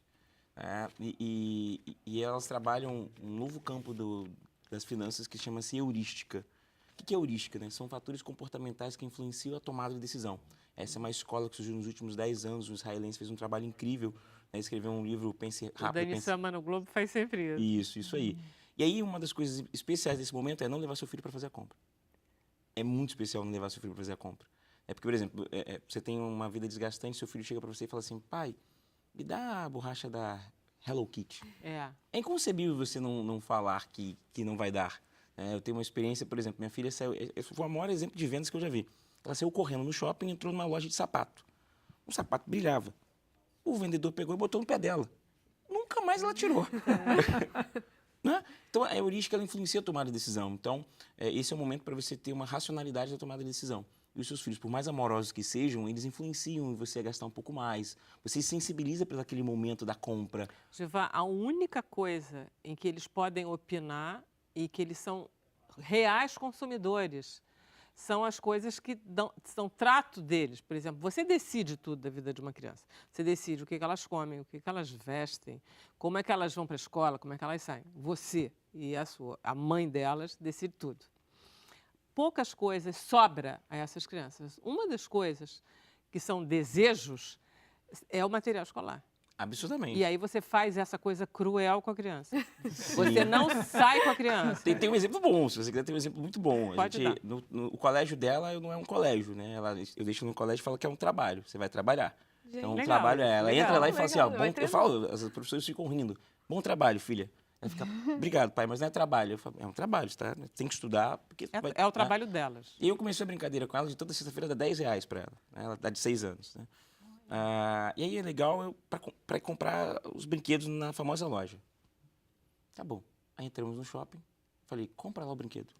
E elas trabalham um novo campo das finanças que chama-se heurística. O que é heurística, né? São fatores comportamentais que influenciam a tomada de decisão. Essa é uma escola que surgiu nos últimos 10 anos. O israelense fez um trabalho incrível, né? Escreveu um livro, Pense O Rápido. Dani Sama no Globo faz sempre isso. Isso aí. E aí, uma das coisas especiais desse momento é não levar seu filho para fazer a compra. É muito especial não levar seu filho para fazer a compra. É porque, por exemplo, você tem uma vida desgastante, seu filho chega para você e fala assim, pai, me dá a borracha da Hello Kitty. É. É inconcebível você não falar que não vai dar. Eu tenho uma experiência, por exemplo, minha filha saiu, esse foi o maior exemplo de vendas que eu já vi. Ela saiu correndo no shopping e entrou numa loja de sapato. O sapato brilhava. O vendedor pegou e botou no pé dela. Nunca mais ela tirou. Né? Então, a heurística ela influencia a tomada de decisão. Então, esse é o momento para você ter uma racionalidade da tomada de decisão. E os seus filhos, por mais amorosos que sejam, eles influenciam em você a gastar um pouco mais. Você se sensibiliza por aquele momento da compra. Givan, a única coisa em que eles podem opinar e que eles são reais consumidores são as coisas que são trato deles. Por exemplo, você decide tudo da vida de uma criança. Você decide o que elas comem, o que elas vestem, como é que elas vão para a escola, como é que elas saem. Você e a mãe delas decide tudo. Poucas coisas sobra a essas crianças. Uma das coisas que são desejos é o material escolar. Absurdamente. E aí você faz essa coisa cruel com a criança. Você não sai com a criança. Tem um exemplo bom, se você quiser ter um exemplo muito bom. Pode dar. O colégio dela não é um colégio, né? Eu deixo no colégio e falo que é um trabalho. Você vai trabalhar. Então, o trabalho é ela. Entra lá e fala assim, eu falo, as professores ficam rindo. Bom trabalho, filha. Ela fica, obrigado, pai, mas não é trabalho. Eu falo, é um trabalho, tá? Tem que estudar. Porque é o trabalho delas. E eu comecei a brincadeira com ela, de toda sexta-feira dá R$10 para ela. Né? Ela dá de 6 anos, né? E aí é legal para comprar os brinquedos na famosa loja. Tá bom. Aí entramos no shopping. Falei, compra lá o brinquedo.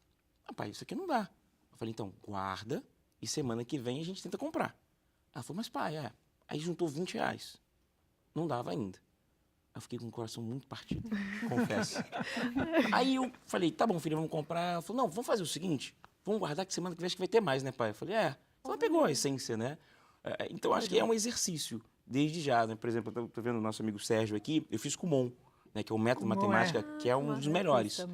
Pai, isso aqui não dá. Eu falei, então, guarda e semana que vem a gente tenta comprar. Ela falou, mas pai, Aí juntou R$20. Não dava ainda. Eu fiquei com o coração muito partido, confesso. Aí eu falei, tá bom, filha, vamos comprar. Ela falou, não, vamos fazer o seguinte, vamos guardar que semana que vem acho que vai ter mais, né, pai? Eu falei, Ela pegou a essência, né? Então, acho que é um exercício, desde já, né? Por exemplo, eu estou vendo o nosso amigo Sérgio aqui, eu fiz Kumon, né? Que é um método de matemática, que é um dos melhores.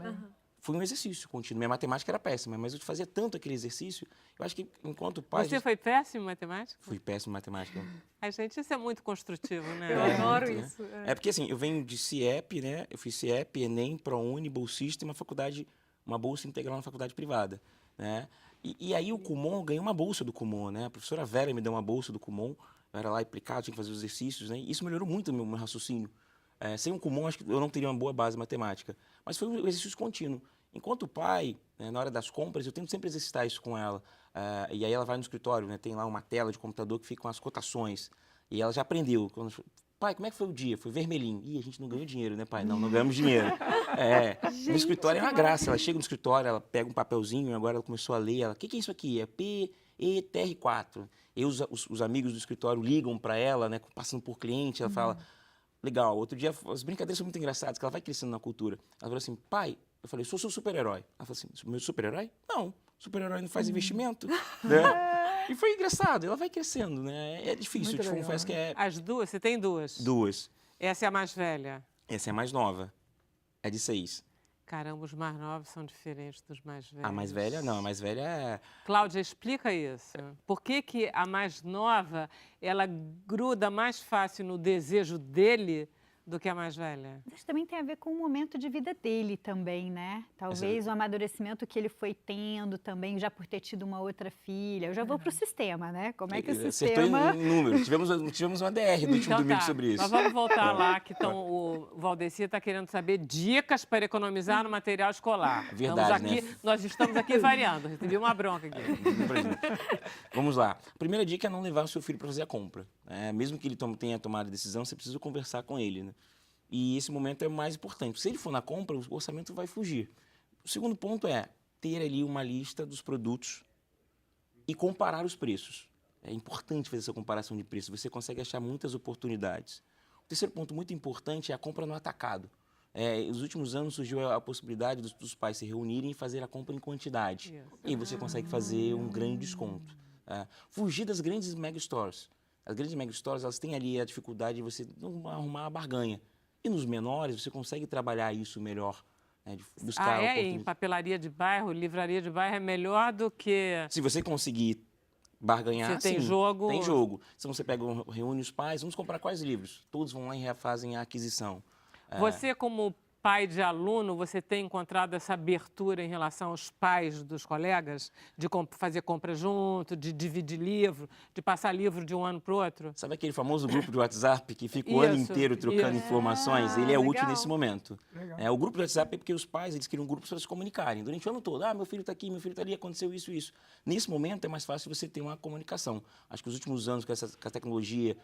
Foi um exercício contínuo. Minha matemática era péssima, mas eu fazia tanto aquele exercício, eu acho que enquanto pai... Você foi péssimo em matemática? Fui péssimo em matemática. Ai, gente, isso é muito construtivo, né? Eu adoro muito, isso. Né? É porque, assim, eu venho de CIEP, né? Eu fiz CIEP, Enem, ProUni, bolsista e uma bolsa integral na faculdade privada, né? E aí o Kumon, eu ganhei uma bolsa do Kumon, né? A professora Vera me deu uma bolsa do Kumon, eu era lá aplicado, tinha que fazer os exercícios, né? E isso melhorou muito o meu raciocínio. Sem um Kumon, acho que eu não teria uma boa base matemática. Mas foi um exercício contínuo. Enquanto pai, né, na hora das compras, eu tento sempre exercitar isso com ela. E aí ela vai no escritório, né? Tem lá uma tela de computador que fica com as cotações. E ela já aprendeu. Pai, como é que foi o dia? Foi vermelhinho. Ih, a gente não ganhou dinheiro, né, pai? Não ganhamos dinheiro. No escritório é uma graça. Ela chega no escritório, ela pega um papelzinho, agora ela começou a ler. Ela, o que é isso aqui? É PETR4. E os amigos do escritório ligam para ela, né, passando por cliente, ela fala, legal. Outro dia, as brincadeiras são muito engraçadas, que ela vai crescendo na cultura. Ela falou assim, pai, eu falei, sou seu super-herói. Ela falou assim, meu super-herói? Não, super-herói não faz investimento. Né? E foi engraçado, ela vai crescendo, né? É difícil, eu te confesso que é... As duas? Você tem duas? Duas. Essa é a mais velha? Essa é a mais nova. É de 6. Caramba, os mais novos são diferentes dos mais velhos. A mais velha, não. A mais velha é... Cláudia, explica isso. Por que a mais nova, ela gruda mais fácil no desejo dele do que a mais velha? Isso também tem a ver com o momento de vida dele também, né? Talvez o amadurecimento que ele foi tendo também, já por ter tido uma outra filha. Eu já vou para o sistema, né? Como é que o sistema... Acertou em número. Tivemos uma DR no último domingo sobre isso. Nós vamos voltar lá, que o Valdeci está querendo saber dicas para economizar no material escolar. Verdade, né? Nós estamos aqui variando. Recebi uma bronca aqui. Vamos lá. A primeira dica é não levar o seu filho para fazer a compra. Mesmo que ele tenha tomado a decisão, você precisa conversar com ele, né? E esse momento é mais importante. Se ele for na compra, o orçamento vai fugir. O segundo ponto é ter ali uma lista dos produtos e comparar os preços. É importante fazer essa comparação de preços. Você consegue achar muitas oportunidades. O terceiro ponto muito importante é a compra no atacado. Nos últimos anos surgiu a possibilidade dos pais se reunirem e fazer a compra em quantidade. E aí você consegue fazer um grande desconto. Fugir das grandes mega stores. As grandes mega stores, elas têm ali a dificuldade de você arrumar a barganha. E nos menores, você consegue trabalhar isso melhor. De buscar Em papelaria de bairro, livraria de bairro é melhor do que... Se você conseguir barganhar, tem sim, jogo. Tem jogo. Se você pega, reúne os pais, vamos comprar quais livros? Todos vão lá e fazem a aquisição. Você, como pai de aluno, você tem encontrado essa abertura em relação aos pais dos colegas? De fazer compra junto, de dividir livro, de passar livro de um ano para o outro? Sabe aquele famoso grupo de WhatsApp que fica o ano inteiro trocando informações? Ele é útil legal. nesse momento. O grupo do WhatsApp é porque os pais eles criam grupos para se comunicarem. Durante o ano todo, meu filho está aqui, meu filho está ali, aconteceu isso e isso. Nesse momento é mais fácil você ter uma comunicação. Acho que os últimos anos, com a tecnologia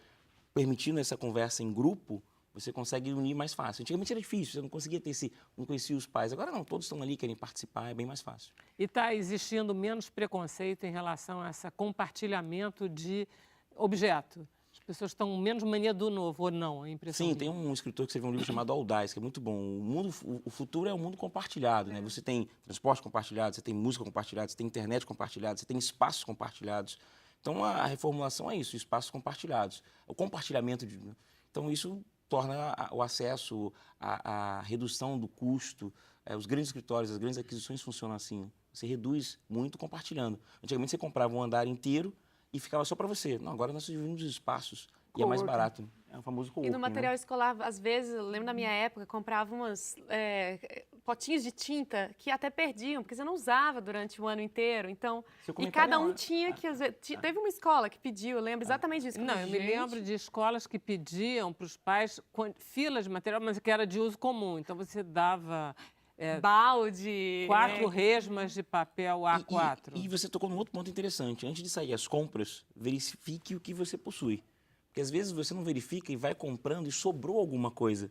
permitindo essa conversa em grupo, você consegue unir mais fácil. Antigamente era difícil, você não conseguia ter não conhecia os pais. Agora não, todos estão ali, querem participar, é bem mais fácil. E está existindo menos preconceito em relação a esse compartilhamento de objeto? As pessoas estão menos mania do novo, ou não? A impressão Sim, tem um escritor que escreveu um livro chamado Audaz, que é muito bom. O futuro é o mundo compartilhado, né? Você tem transporte compartilhado, você tem música compartilhada, você tem internet compartilhada, você tem espaços compartilhados. Então, a reformulação é isso, espaços compartilhados. O compartilhamento Então, isso torna o acesso, a redução do custo. Os grandes escritórios, as grandes aquisições funcionam assim. Você reduz muito compartilhando. Antigamente você comprava um andar inteiro e ficava só para você. Não, agora nós dividimos os espaços e é mais barato. É o famoso coworking. E no material escolar, às vezes, eu lembro da minha época, comprava umas potinhos de tinta que até perdiam, porque você não usava durante o ano inteiro. Então, e cada um tinha que... Teve uma escola que pediu, eu lembro exatamente disso. Não, eu me lembro de escolas que pediam para os pais filas de material, mas que era de uso comum. Então, você dava... balde... 4 resmas de papel A4. E você tocou num outro ponto interessante. Antes de sair as compras, verifique o que você possui. Porque às vezes você não verifica e vai comprando e sobrou alguma coisa.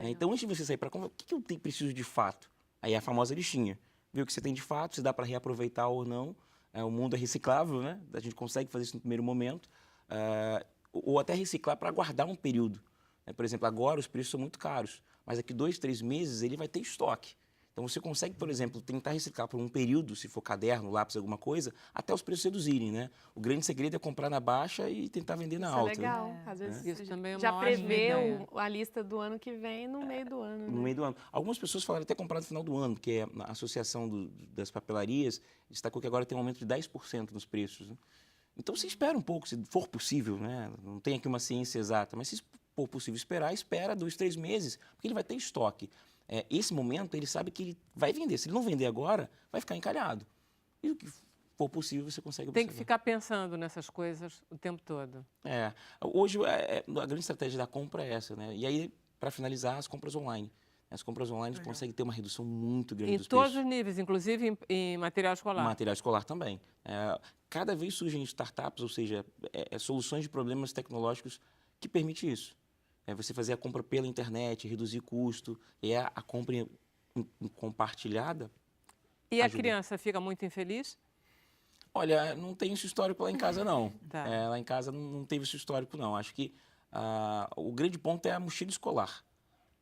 Então, antes de você sair para comprar, o que eu preciso de fato? Aí é a famosa listinha. Ver o que você tem de fato, se dá para reaproveitar ou não. O mundo é reciclável, né? A gente consegue fazer isso no primeiro momento. Ou até reciclar para guardar um período. Por exemplo, agora os preços são muito caros, mas daqui 2, 3 meses ele vai ter estoque. Então, você consegue, por exemplo, tentar reciclar por um período, se for caderno, lápis, alguma coisa, até os preços reduzirem, né? O grande segredo é comprar na baixa e tentar vender na alta. Isso é legal. Né? Às vezes Isso também é uma já ótima prevê ideia. a lista do ano que vem no meio do ano. No meio do ano. Algumas pessoas falaram até comprar no final do ano, porque a Associação das Papelarias destacou que agora tem um aumento de 10% nos preços. Né? Então, você espera um pouco, se for possível, né? Não tem aqui uma ciência exata, mas se for possível esperar, espera 2, 3 meses, porque ele vai ter estoque. Esse momento, ele sabe que ele vai vender. Se ele não vender agora, vai ficar encalhado. E o que for possível, você consegue observar. Tem que ficar pensando nessas coisas o tempo todo. Hoje, a grande estratégia da compra é essa, né? E aí, para finalizar, as compras online. As compras online conseguem ter uma redução muito grande dos preços. Em todos os níveis, inclusive em material escolar. Material escolar também. Cada vez surgem startups, ou seja, soluções de problemas tecnológicos que permitem isso. Você fazer a compra pela internet, reduzir custo, a compra compartilhada. E a criança fica muito infeliz? Olha, não tem esse histórico lá em casa, não. Tá. Lá em casa não teve esse histórico, não. Acho que o grande ponto é a mochila escolar.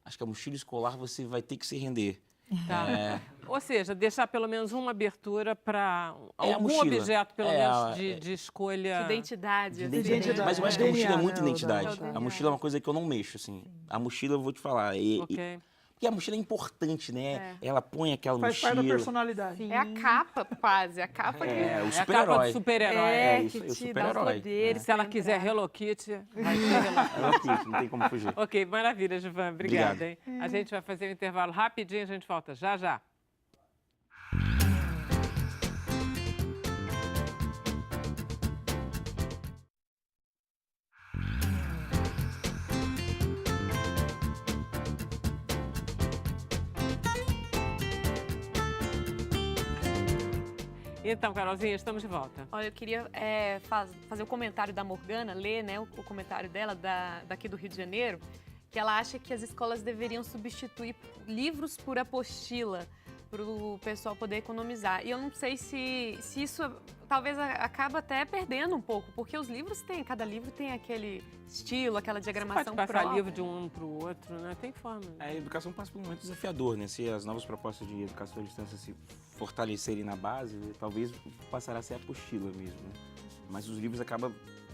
Acho que a mochila escolar você vai ter que se render. Tá. Ou seja, deixar pelo menos uma abertura para algum mochila. objeto, pelo menos, de escolha. De identidade. De identidade. Mas eu acho que a mochila é muito DNA, identidade. né, A mochila é uma coisa que eu não mexo, assim. A mochila, eu vou te falar. Ok. Porque a mochila é importante, né? Ela põe aquela Faz mochila. parte da personalidade. É a capa, quase. A capa o É a capa do super-herói. super-herói. que o te dá os super-herói. poderes. Se ela quiser Hello Kitty, vai ter Hello Kitty. Ela fica, não tem como fugir. Ok, maravilha, Gilvan. Obrigada, Obrigado. hein? A gente vai fazer um intervalo rapidinho, a gente volta já já. Então, Carolzinha, estamos de volta. Olha, eu queria fazer o comentário da Morgana, ler, né, o comentário dela daqui do Rio de Janeiro, que ela acha que as escolas deveriam substituir livros por apostila, para o pessoal poder economizar. E eu não sei se isso talvez acaba até perdendo um pouco, porque os livros têm, cada livro tem aquele estilo, aquela diagramação Pode passar própria. livro de um para o outro, né? Tem forma. A educação passa por um momento desafiador, né? Se as novas propostas de educação à distância se fortalecerem na base, talvez passará a ser a apostila mesmo, né? Mas os livros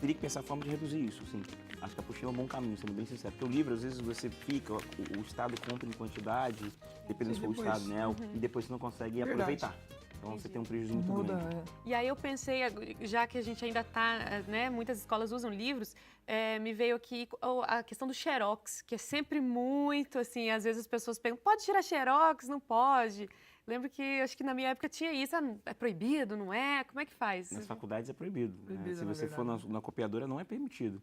teria que pensar a forma de reduzir isso, sim. Acho que a apostila é um bom caminho, sendo bem sincero. Porque o livro, às vezes, você fica, o Estado compra em quantidade, dependendo se for o Estado, né? E depois você não consegue aproveitar. Então você tem um prejuízo muito grande. E aí eu pensei, já que a gente ainda está, né, muitas escolas usam livros, me veio aqui a questão do xerox, que é sempre muito assim, às vezes as pessoas perguntam, pode tirar xerox? Não pode. Lembro que, acho que na minha época tinha isso, é proibido, não é? Como é que faz? Nas faculdades é proibido. Né? Se você for na copiadora, não é permitido.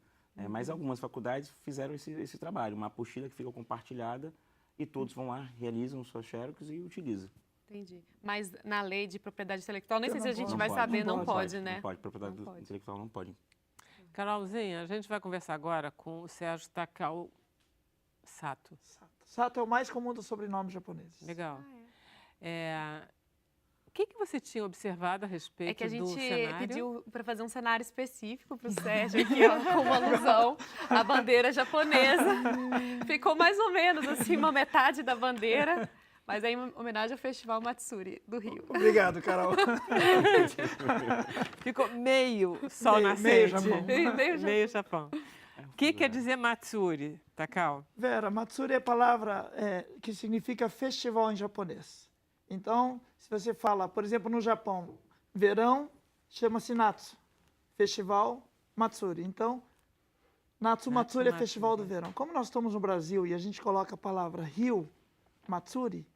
Mas algumas faculdades fizeram esse trabalho, uma apostila que fica compartilhada e todos vão lá, realizam suas xerox e utilizam. Entendi. Mas na lei de propriedade intelectual, nem sei se a gente Não vai pode, saber, não pode, né? Não pode, propriedade Não pode. intelectual não pode. Carolzinha, a gente vai conversar agora com o Sérgio Takao Sato. Sato é o mais comum dos sobrenomes japoneses. Legal. O que você tinha observado a respeito É que a do gente cenário? pediu para fazer um cenário específico para o Sérgio aqui, ó, com uma alusão à bandeira japonesa. Ficou mais ou menos assim, uma metade da bandeira, mas é em homenagem ao Festival Matsuri do Rio. Obrigado, Carol. Ficou meio sol nascente. Meio Japão. Meio Japão. O que quer dizer Matsuri, Takao? Vera, Matsuri é a palavra que significa festival em japonês. Então, se você fala, por exemplo, no Japão, verão chama-se Natsu, festival Matsuri. Então, Natsu Matsuri é festival do verão. Como nós estamos no Brasil e a gente coloca a palavra Rio, Matsuri,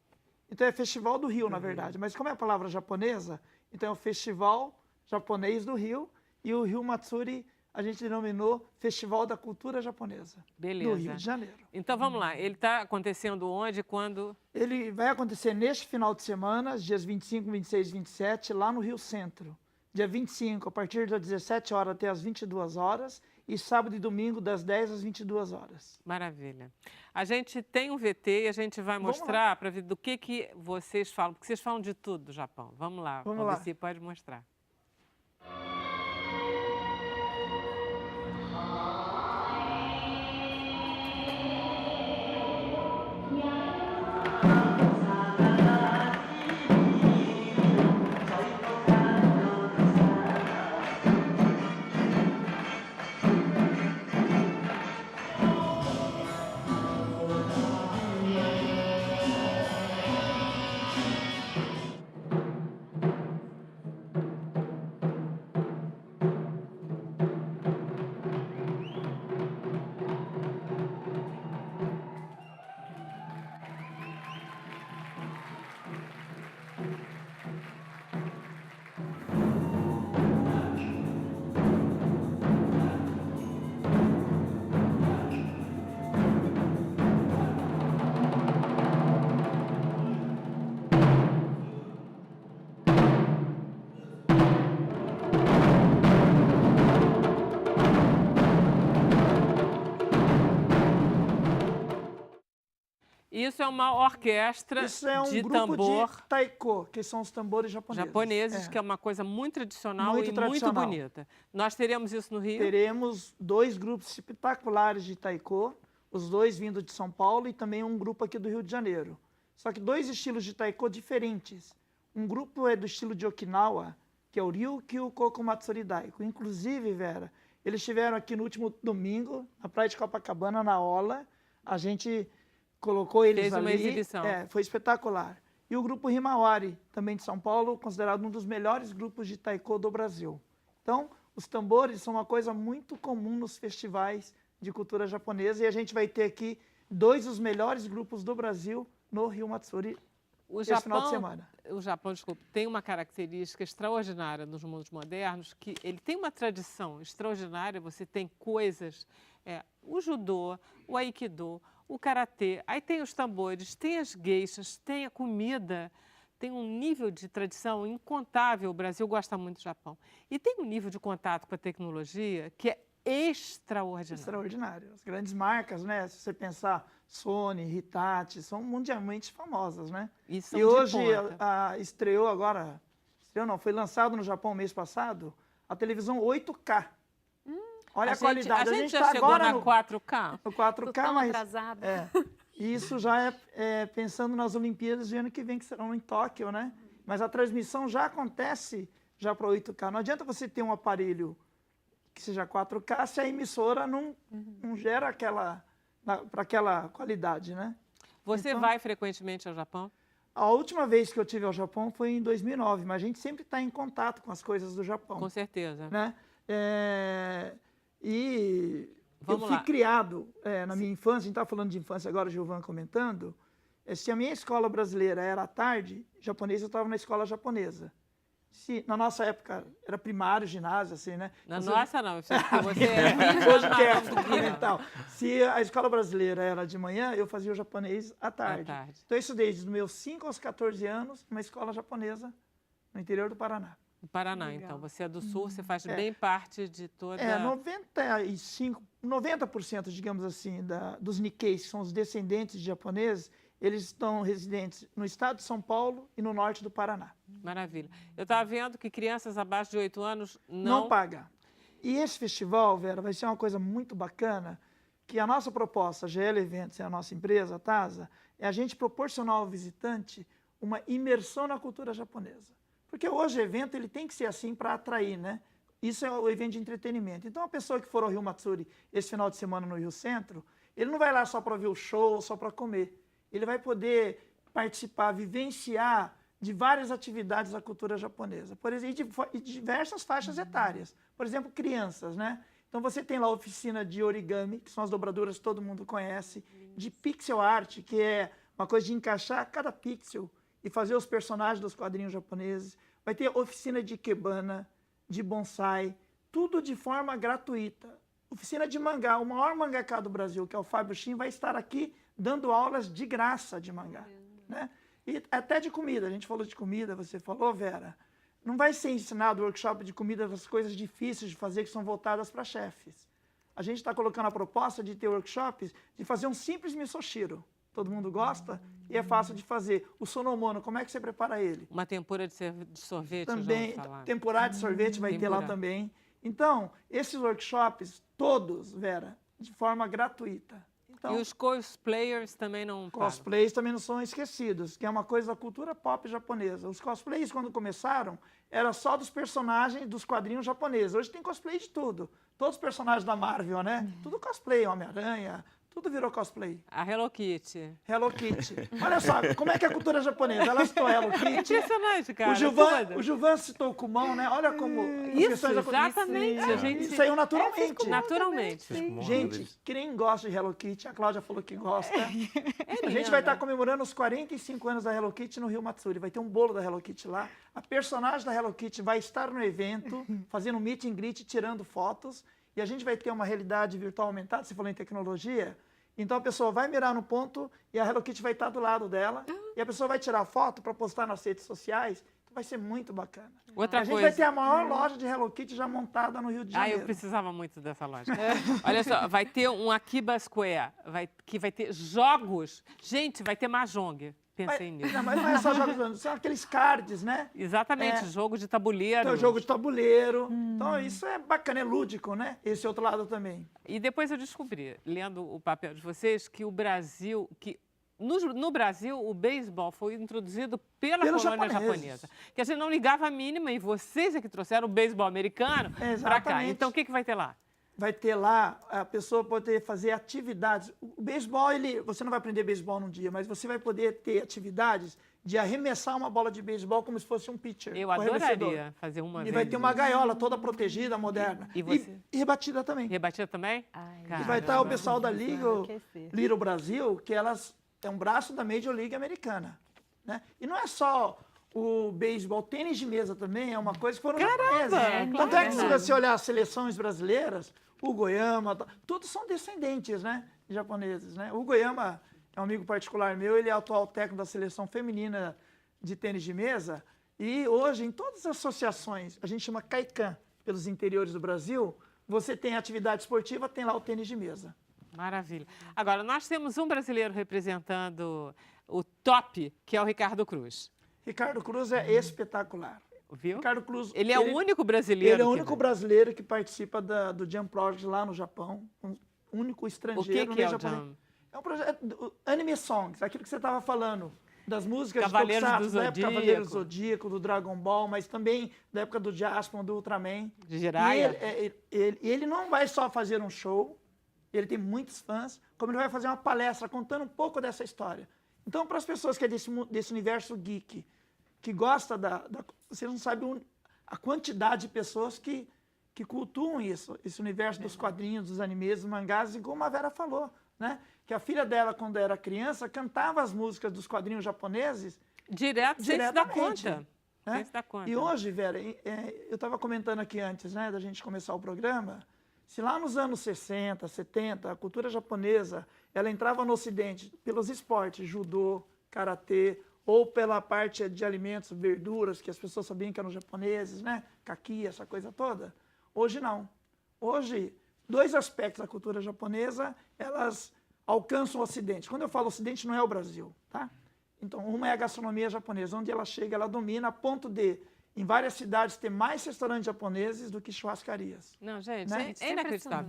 então é festival do Rio, na verdade. Mas como é a palavra japonesa, então é o festival japonês do Rio e o Rio Matsuri a gente denominou Festival da Cultura Japonesa. Beleza. Do Rio de Janeiro. Então, vamos lá. Ele está acontecendo onde, quando? Ele vai acontecer neste final de semana, dias 25, 26 e 27, lá no Rio Centro. Dia 25, a partir das 17 horas até as 22 horas. E sábado e domingo, das 10 às 22 horas. Maravilha. A gente tem um VT e a gente vai mostrar para ver do que vocês falam. Porque vocês falam de tudo do Japão. Vamos lá. Vamos lá. Você pode mostrar. Isso é uma orquestra Isso é um de grupo tambor de taiko, que são os tambores japoneses. que é uma coisa muito tradicional Muito e tradicional. muito bonita. Nós teremos isso no Rio? Teremos 2 grupos espetaculares de taiko, os 2 vindo de São Paulo e também um grupo aqui do Rio de Janeiro. Só que 2 estilos de taiko diferentes. Um grupo é do estilo de Okinawa, que é o Ryukyu e o Koko Matsuri Daiko. Inclusive, Vera, eles estiveram aqui no último domingo, na praia de Copacabana, na Ola. A gente colocou eles Fez uma ali. exibição. Foi espetacular. E o grupo Himawari, também de São Paulo, considerado um dos melhores grupos de taiko do Brasil. Então, os tambores são uma coisa muito comum nos festivais de cultura japonesa e a gente vai ter aqui 2 dos melhores grupos do Brasil no Rio Matsuri esse final de semana. O Japão, desculpa, tem uma característica extraordinária nos mundos modernos, que ele tem uma tradição extraordinária, você tem coisas, o judô, o aikido, o karatê, aí tem os tambores, tem as geishas, tem a comida, tem um nível de tradição incontável. O Brasil gosta muito do Japão. E tem um nível de contato com a tecnologia que é extraordinário. Extraordinário. As grandes marcas, né? Se você pensar Sony, Hitachi, são mundialmente famosas, né? E são E de hoje ponta. estreou agora, estreou não, foi lançado no Japão mês passado, a televisão 8K. Olha a qualidade. A gente já tá chegou agora na 4K? no 4K, Tão mas atrasado. e isso já é pensando nas Olimpíadas de ano que vem, que serão em Tóquio, né? Mas a transmissão já acontece já para 8K. Não adianta você ter um aparelho que seja 4K se a emissora não gera para aquela qualidade, né? Você Então- vai frequentemente ao Japão? A última vez que eu tive ao Japão foi em 2009, mas a gente sempre está em contato com as coisas do Japão, Com certeza. né? E Vamos eu fui lá. criado na minha infância, a gente está falando de infância agora, o Gilvan comentando, se a minha escola brasileira era à tarde, japonesa, eu estava na escola japonesa. Se, na nossa época era primário, ginásio, assim, né? Na Você- nossa, não. Você é Hoje que é fundamental. fundamental. Se a escola brasileira era de manhã, eu fazia o japonês à tarde. tarde. Então, isso desde os meus 5 aos 14 anos, numa escola japonesa no interior do Paraná. No Paraná, Legal. então. Você é do Sul, você faz É. bem parte de toda... 90%, digamos assim, dos Nikkeis, que são os descendentes de japoneses, eles estão residentes no estado de São Paulo e no norte do Paraná. Maravilha. Eu estava vendo que crianças abaixo de 8 anos Não paga. E esse festival, Vera, vai ser uma coisa muito bacana, que a nossa proposta, a GL Eventos e a nossa empresa, a TASA, é a gente proporcionar ao visitante uma imersão na cultura japonesa. Porque hoje o evento ele tem que ser assim para atrair, né? Isso é o evento de entretenimento. Então, a pessoa que for ao Rio Matsuri esse final de semana no Rio Centro, ele não vai lá só para ver o show, só para comer. Ele vai poder participar, vivenciar de várias atividades da cultura japonesa. Por exemplo, de diversas faixas etárias. Por exemplo, crianças, né? Então, você tem lá a oficina de origami, que são as dobraduras que todo mundo conhece, de pixel art, que é uma coisa de encaixar cada pixel e fazer os personagens dos quadrinhos japoneses. Vai ter oficina de ikebana, de bonsai, tudo de forma gratuita. Oficina de mangá, o maior mangaka do Brasil, que é o Fábio Shin, vai estar aqui dando aulas de graça de mangá, né? E até de comida, a gente falou de comida, você falou, Vera, não vai ser ensinado workshop de comida das coisas difíceis de fazer que são voltadas para chefes. A gente está colocando a proposta de ter workshops de fazer um simples misoshiro. Todo mundo gosta e é fácil de fazer. O sonomono, como é que você prepara ele? Uma tempura de sorvete, Também, já vamos falar. temporada de sorvete vai ter lá Tempura. também. Então, esses workshops, todos, Vera, de forma gratuita. Então, E os cosplayers também não pagam. cosplays também não são esquecidos, que é uma coisa da cultura pop japonesa. Os cosplays, quando começaram, era só dos personagens dos quadrinhos japoneses. Hoje tem cosplay de tudo. Todos os personagens da Marvel, né? Tudo cosplay, Homem-Aranha, tudo virou cosplay. A Hello Kitty. Hello Kitty. Olha só, como é que é a cultura japonesa? Ela citou Hello Kitty. Impressionante, cara. O Gilvan citou o Kumon, né? Olha como... as Isso, questões da cultura- exatamente. A gente... Isso saiu naturalmente. Naturalmente. Gente, quem gosta de Hello Kitty, a Cláudia falou que gosta. A gente linda. vai estar comemorando os 45 anos da Hello Kitty no Rio Matsuri. Vai ter um bolo da Hello Kitty lá. A personagem da Hello Kitty vai estar no evento, fazendo meet and greet, tirando fotos. E a gente vai ter uma realidade virtual aumentada, você falou em tecnologia. Então a pessoa vai mirar no ponto e a Hello Kitty vai estar do lado dela. E a pessoa vai tirar foto para postar nas redes sociais. Então vai ser muito bacana. Outra a gente coisa. vai ter a maior loja de Hello Kitty já montada no Rio de Ah, Janeiro. eu precisava muito dessa loja. Olha só, vai ter um Akiba Square, que vai ter jogos. Gente, vai ter Mahjong. Pensei nisso. Não, mas não é só jogos, são aqueles cards, né? Exatamente, jogo de tabuleiro. Então, jogo de tabuleiro. Então, isso é bacana, é lúdico, né? Esse outro lado também. E depois eu descobri, lendo o papel de vocês, que o Brasil, no Brasil, o beisebol foi introduzido pela Pelos colônia japoneses. japonesa. Que a gente não ligava a mínima e vocês é que trouxeram o beisebol americano para cá. Exatamente. Então, o que vai ter lá? Vai ter lá, a pessoa poder fazer atividades. O beisebol, você não vai aprender beisebol num dia, mas você vai poder ter atividades de arremessar uma bola de beisebol como se fosse um pitcher. Eu um arremessador. adoraria fazer uma E vez. vai ter uma gaiola toda protegida, moderna. E você? E rebatida também. Rebatida também? Ai, Cara, E vai estar o pessoal da Vamos Liga, enlouquecer. Little Brasil, que elas é um braço da Major League americana, né? E não é só o beisebol, o tênis de mesa também é uma coisa que foram japoneses. Tanto é que se você olhar as seleções brasileiras, o Goiama, todos são descendentes, né, de japoneses, né? O Goiama é um amigo particular meu, ele é atual técnico da seleção feminina de tênis de mesa e hoje em todas as associações, a gente chama Kaikan, pelos interiores do Brasil, você tem atividade esportiva, tem lá o tênis de mesa. Maravilha. Agora, nós temos um brasileiro representando o top, que é o Ricardo Cruz. Ricardo Cruz é espetacular. Viu? Ricardo Cruz, Ele é o único brasileiro. Ele é o que único vai. brasileiro que participa do Jam Project lá no Japão. Um único O estrangeiro. que é no o japonês. Jam? É um projeto, anime songs, aquilo que você estava falando, das músicas Cavaleiros de do Tokusatsu, da época Zodíaco. Cavaleiros do Zodíaco, do Dragon Ball, mas também da época do Jaspion, do Ultraman. De Jiraiya? E ele não vai só fazer um show, ele tem muitos fãs, como ele vai fazer uma palestra contando um pouco dessa história. Então, para as pessoas que é desse universo geek, que gosta vocês não sabem a quantidade de pessoas que cultuam isso, esse universo dos quadrinhos, dos animes, dos mangás, e como a Vera falou, né? Que a filha dela, quando era criança, cantava as músicas dos quadrinhos japoneses Direto, sem se dar diretamente, conta. né? Sem se dar conta. E hoje, Vera, eu estava comentando aqui antes, né, da gente começar o programa, se lá nos anos 60, 70, a cultura japonesa, ela entrava no Ocidente pelos esportes, judô, karatê, ou pela parte de alimentos, verduras, que as pessoas sabiam que eram japoneses, né, kaki, essa coisa toda. Hoje não. Hoje, dois aspectos da cultura japonesa, elas alcançam o Ocidente. Quando eu falo Ocidente, não é o Brasil, tá? Então, uma é a gastronomia japonesa, onde ela chega, ela domina, a ponto de, em várias cidades, ter mais restaurantes japoneses do que churrascarias. Não, gente, Né? é inacreditável.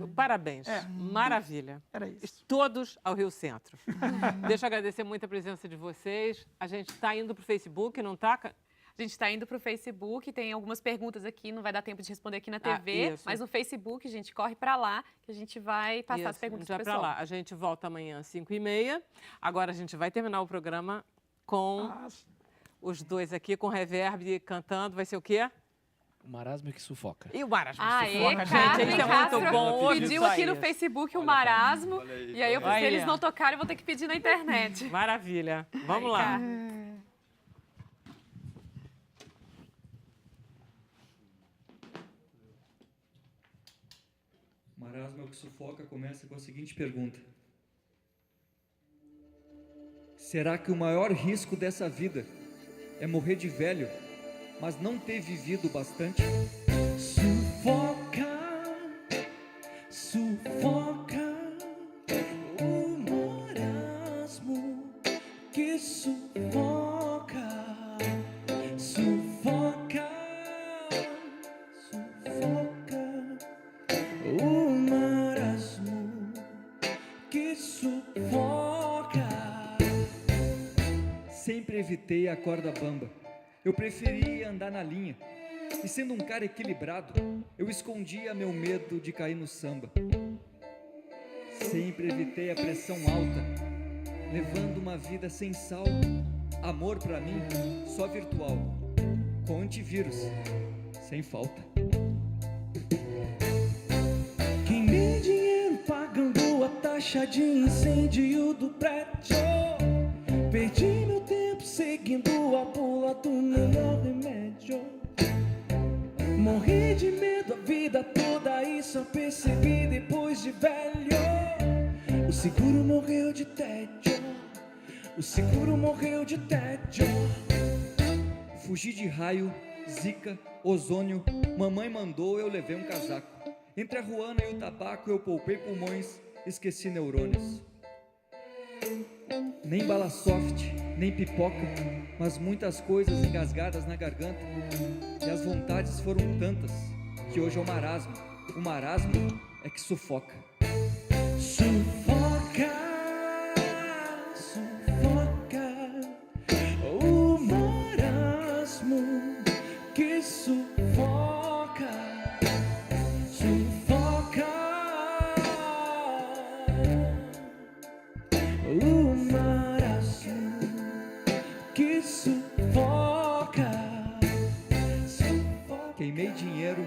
impressionante. Parabéns. É. Maravilha. Era isso. Todos ao Rio Centro. Deixa eu agradecer muito a presença de vocês. A gente está indo para o Facebook, não está? A gente está indo para o Facebook, tem algumas perguntas aqui, não vai dar tempo de responder aqui na TV, isso. mas no Facebook, gente, corre para lá, que a gente vai passar as perguntas já para o para pessoal. lá. A gente volta amanhã às 5h30. Agora a gente vai terminar o programa com os dois aqui, com reverb cantando. Vai ser o quê? O marasmo que sufoca. E o marasmo Aê, sufoca, gente. Carmen Isso é Castro muito bom. pediu Isso aqui no aí. Facebook o marasmo, e aí eu pensei, Olha. se eles não tocarem, eu vou ter que pedir na internet. Maravilha. Vamos Aí, lá. Carmen. Marasmo é o que sufoca começa com a seguinte pergunta: será que o maior risco dessa vida é morrer de velho, mas não ter vivido bastante? Sufoca, sufoca o marasmo que sufoca, sufoca, sufoca o marasmo que sufoca. Sempre evitei a corda bamba. Eu preferia andar na linha. E sendo um cara equilibrado, eu escondia meu medo de cair no samba. Sempre evitei a pressão alta, levando uma vida sem sal. Amor pra mim, só virtual, com antivírus, sem falta. Queimei dinheiro pagando a taxa de incêndio do prédio. Perdi meu tempo seguindo a bula do melhor remédio. Morri de medo a vida toda e só percebi depois de velho. O seguro morreu de tédio. O seguro morreu de tédio. Fugi de raio, zika, ozônio. Mamãe mandou, eu levei um casaco. Entre a ruana e o tabaco eu poupei pulmões, esqueci neurônios. Nem bala soft, nem pipoca, mas muitas coisas engasgadas na garganta. E as vontades foram tantas que hoje é o marasmo. O marasmo é que sufoca. Sufoca, sufoca o marasmo que sufoca, sufoca o marasmo que sufoca, sufoca. Queimei dinheiro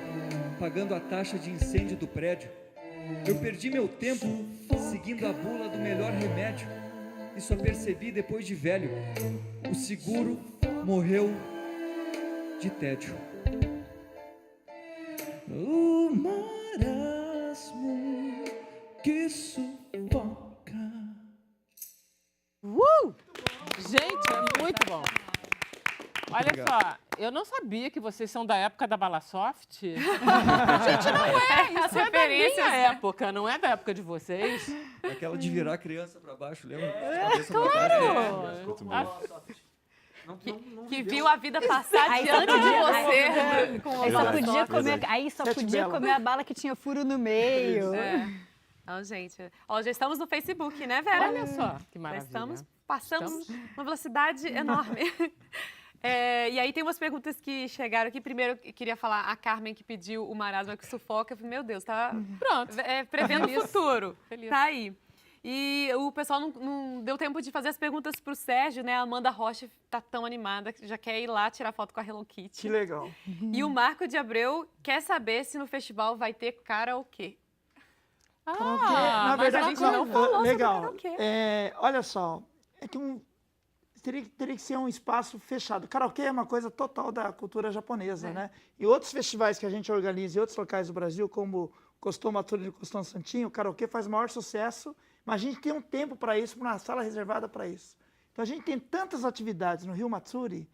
pagando a taxa de incêndio do prédio. Eu perdi meu tempo seguindo a bula do melhor remédio. E só percebi depois de velho. O seguro morreu de tédio. O marasmo que sufoca. Gente, é muito bom. Olha só, eu não não sabia que vocês são da época da Balasoft. Gente, não é. Isso é da minha época, não é da época de vocês. Aquela de virar a criança pra baixo, lembra? Que viu a vida passar Aí diante só de podia- você. Com Aí só a podia Balasoft. comer, aí só Sete podia bela. comer a bala que tinha furo no meio. Ó, gente, ó, já estamos no Facebook, né, Vera? Olha só, que Já maravilha. passamos uma velocidade enorme. E aí tem umas perguntas que chegaram aqui. Primeiro, eu queria falar a Carmen que pediu o marasma que sufoca. Eu falei, meu Deus, tá Pronto. prevendo o Feliz. futuro. Feliz. Tá aí. E o pessoal não deu tempo de fazer as perguntas pro Sérgio, né? A Amanda Rocha tá tão animada que já quer ir lá tirar foto com a Hello Kitty. Que legal. E o Marco de Abreu quer saber se no festival vai ter karaokê. Karaokê, na mas verdade, a gente não falou sobre legal. karaokê. Olha só, é que teria que ser um espaço fechado. Karaokê é uma coisa total da cultura japonesa, né? E outros festivais que a gente organiza em outros locais do Brasil, como Coston Matsuri e Coston Santinho, o karaokê faz maior sucesso, mas a gente tem um tempo para isso, uma sala reservada para isso. Então a gente tem tantas atividades no Rio Matsuri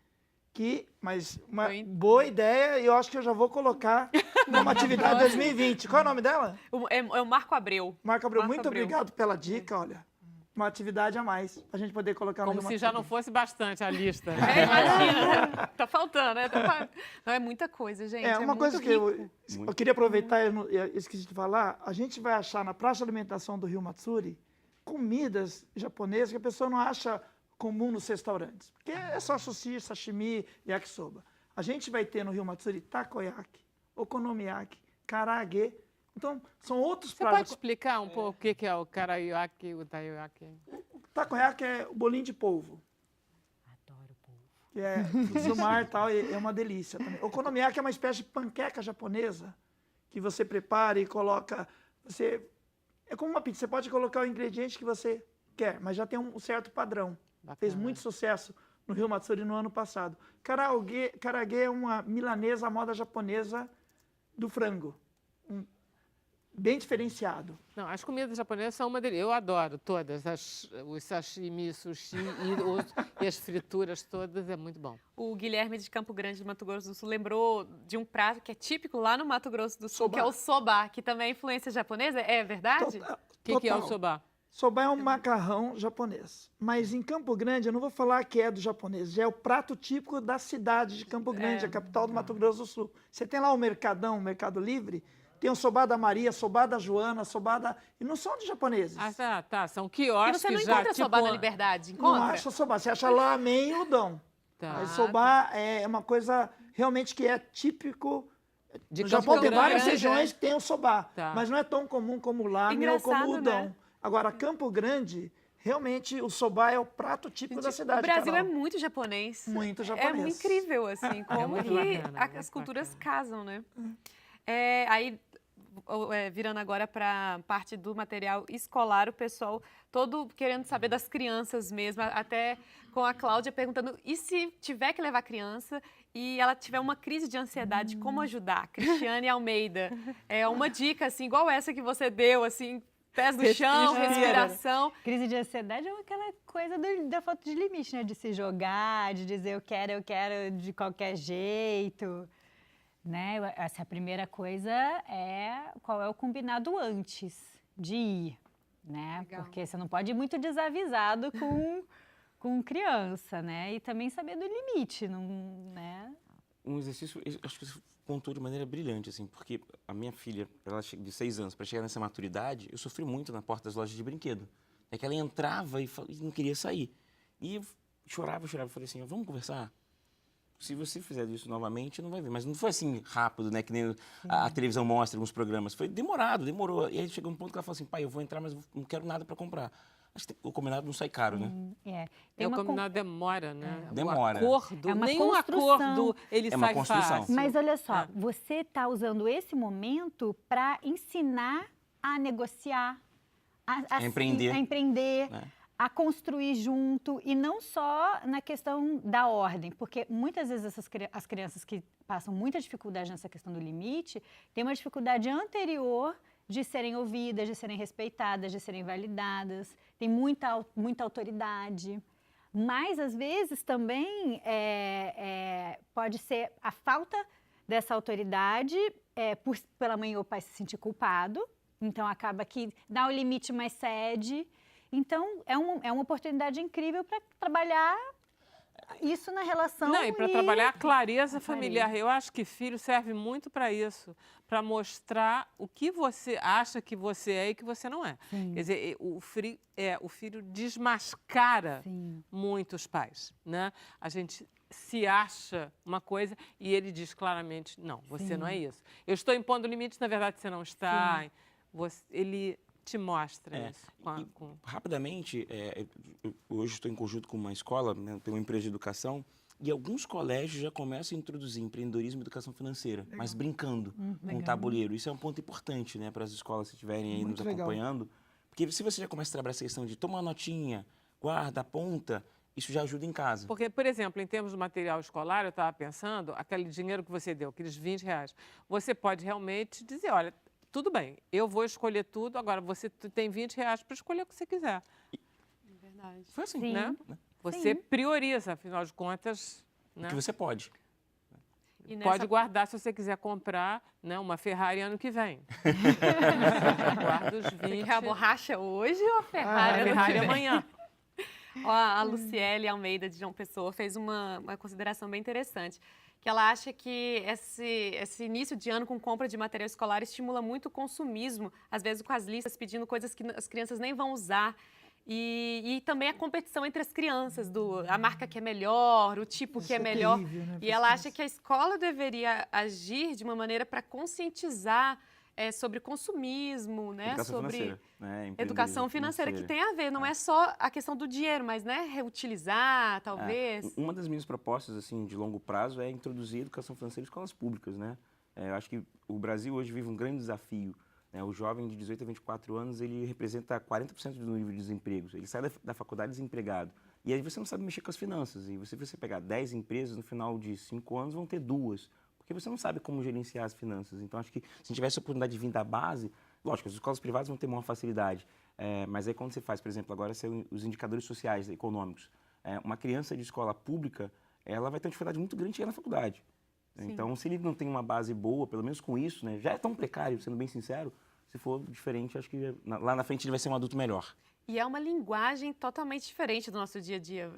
mas uma boa ideia e eu acho que eu já vou colocar numa atividade 2020. Qual é o nome dela? É o Marco Abreu. Marco Abreu, Marco muito Abreu. obrigado pela dica, olha. Uma atividade a mais, pra gente poder colocar no Como Rio se já não Matsuri. fosse bastante a lista. Imagina. Tá faltando, né? Não, é muita coisa, gente. É, uma muito coisa que rico. eu queria aproveitar, eu esqueci de falar, a gente vai achar na praça de alimentação do Rio Matsuri comidas japonesas que a pessoa não acha comum nos restaurantes. Porque é só sushi, sashimi, yakisoba. A gente vai ter no Rio Matsuri takoyaki, okonomiyaki, karaage. Então, são outros Você pode pratos. explicar um pouco o que é o karaoke e o taiyaki? Takoyaki é o bolinho de polvo. Adoro polvo. Que é frutos do mar e tal, e é uma delícia também. Okonomiyaki é uma espécie de panqueca japonesa que você prepara e coloca. É como uma pizza, você pode colocar o ingrediente que você quer, mas já tem um certo padrão. Bacana. Fez muito sucesso no Rio Matsuri no ano passado. Karaage é uma milanesa à moda japonesa do frango. Bem diferenciado. Não, as comidas japonesas são uma delícia. Eu adoro todas. Os sashimi, sushi e as frituras todas, é muito bom. O Guilherme de Campo Grande, do Mato Grosso do Sul, lembrou de um prato que é típico lá no Mato Grosso do Sul, Soba. que é o soba, que também é influência japonesa. É verdade? Total. O que é o soba? Soba é um macarrão japonês. Mas em Campo Grande, eu não vou falar que é do japonês, já é o prato típico da cidade de Campo Grande, a capital do Mato Grosso do Sul. Você tem lá o Mercadão, o Mercado Livre, tem o sobá da Maria, sobá da Joana, sobá da... E não são de japoneses. Ah, tá. São E quiosques você não já, encontra soba na Liberdade, Não encontra? acha sobá, você acha lamen e udon. Tá. Mas sobá é uma coisa realmente que é típico... De No Campo Japão tem Grande, várias né? regiões que tem o sobá, Tá. mas não é tão comum como o lamen ou como o Engraçado, udon. né? Agora, Campo Grande, realmente o sobá é o prato típico da cidade. O Brasil Carol. é muito japonês. Muito É japonês. incrível, assim, como muito que bacana, as muito culturas bacana. casam, né? Aí, virando agora para parte do material escolar, o pessoal todo querendo saber das crianças mesmo, até com a Cláudia perguntando, e se tiver que levar criança e ela tiver uma crise de ansiedade, como ajudar? Cristiane Almeida, é uma dica, assim, igual essa que você deu, assim, pés no chão, respiração. Crise de ansiedade é aquela coisa da falta de limite, né? De se jogar, de dizer eu quero de qualquer jeito. Né? Essa primeira coisa é qual é o combinado antes de ir, né? Legal. Porque você não pode ir muito desavisado com criança, né? E também saber do limite, não, né? Um exercício, eu acho que você pontuou de maneira brilhante, assim, porque a minha filha, ela de 6 anos, para chegar nessa maturidade, eu sofri muito na porta das lojas de brinquedo. É que ela entrava e não queria sair. E eu chorava, falei assim, vamos conversar? Se você fizer isso novamente, não vai ver. Mas não foi assim rápido, né? Que nem a televisão mostra alguns programas. Foi demorou. E aí chegou um ponto que ela falou assim, pai, eu vou entrar, mas eu não quero nada para comprar. Acho que o combinado não sai caro, né? Tem O uma combinado demora, né? Demora. O acordo, É uma nenhum construção. acordo ele É uma sai construção. fácil. Mas olha só, você está usando esse momento para ensinar a negociar, A empreender. a empreender, Né? a construir junto e não só na questão da ordem, porque muitas vezes as crianças que passam muita dificuldade nessa questão do limite têm uma dificuldade anterior de serem ouvidas, de serem respeitadas, de serem validadas, tem muita autoridade. Mas, às vezes, também pode ser a falta dessa autoridade pela mãe ou pai se sentir culpado. Então, acaba que dá o limite, mas cede. Então, é uma oportunidade incrível para trabalhar isso na relação. Não, e para trabalhar a clareza familiar. Eu acho que filho serve muito para isso, para mostrar o que você acha que você é e que você não é. Sim. Quer dizer, o filho desmascara Sim. muito os pais, né? A gente se acha uma coisa e ele diz claramente, não, você Sim. não é isso. Eu estou impondo limites, na verdade você não está. Ele te mostra isso. Rapidamente, hoje estou em conjunto com uma escola, né, tem uma empresa de educação, e alguns colégios já começam a introduzir empreendedorismo e educação financeira, mas brincando com o tabuleiro. Isso é um ponto importante, né, para as escolas que estiverem aí nos acompanhando, porque se você já começa a trabalhar essa questão de tomar uma notinha, guarda, aponta, isso já ajuda em casa. Porque, por exemplo, em termos de material escolar, eu estava pensando, aquele dinheiro que você deu, aqueles R$20, você pode realmente dizer, olha, tudo bem, eu vou escolher tudo, agora você tem R$20 para escolher o que você quiser. Verdade. Foi assim, Sim. Né? Você prioriza, afinal de contas, né? o que você pode. E Pode guardar se você quiser comprar, né, uma Ferrari ano que vem. Guarda os 20. Você quer a borracha hoje ou a Ferrari? A Ferrari amanhã. Ó, a Luciele Almeida, de João Pessoa, fez uma consideração bem interessante, que ela acha que esse início de ano com compra de material escolar estimula muito o consumismo, às vezes com as listas pedindo coisas que as crianças nem vão usar. E também a competição entre as crianças, a marca que é melhor, o tipo que é melhor. terrível, né, E ela acha que a escola deveria agir de uma maneira para conscientizar sobre consumismo, né? Educação sobre financeira, né? educação financeira, que tem a ver, não é só a questão do dinheiro, mas né, reutilizar, talvez. Uma das minhas propostas assim de longo prazo é introduzir educação financeira em escolas públicas, né? Eu acho que o Brasil hoje vive um grande desafio. Né? O jovem de 18 a 24 anos, ele representa 40% do nível de desemprego. Ele sai da faculdade desempregado. E aí você não sabe mexer com as finanças. E você pegar 10 empresas, no final de 5 anos vão ter 2. Porque você não sabe como gerenciar as finanças. Então, acho que se a gente tivesse a oportunidade de vir da base, lógico, as escolas privadas vão ter maior facilidade. Mas aí quando você faz, por exemplo, agora os indicadores sociais, econômicos, uma criança de escola pública, ela vai ter uma dificuldade muito grande de chegar na faculdade. Sim. Então, se ele não tem uma base boa, pelo menos com isso, né, já é tão precário, sendo bem sincero, se for diferente, acho que lá na frente ele vai ser um adulto melhor. E é uma linguagem totalmente diferente do nosso dia a dia,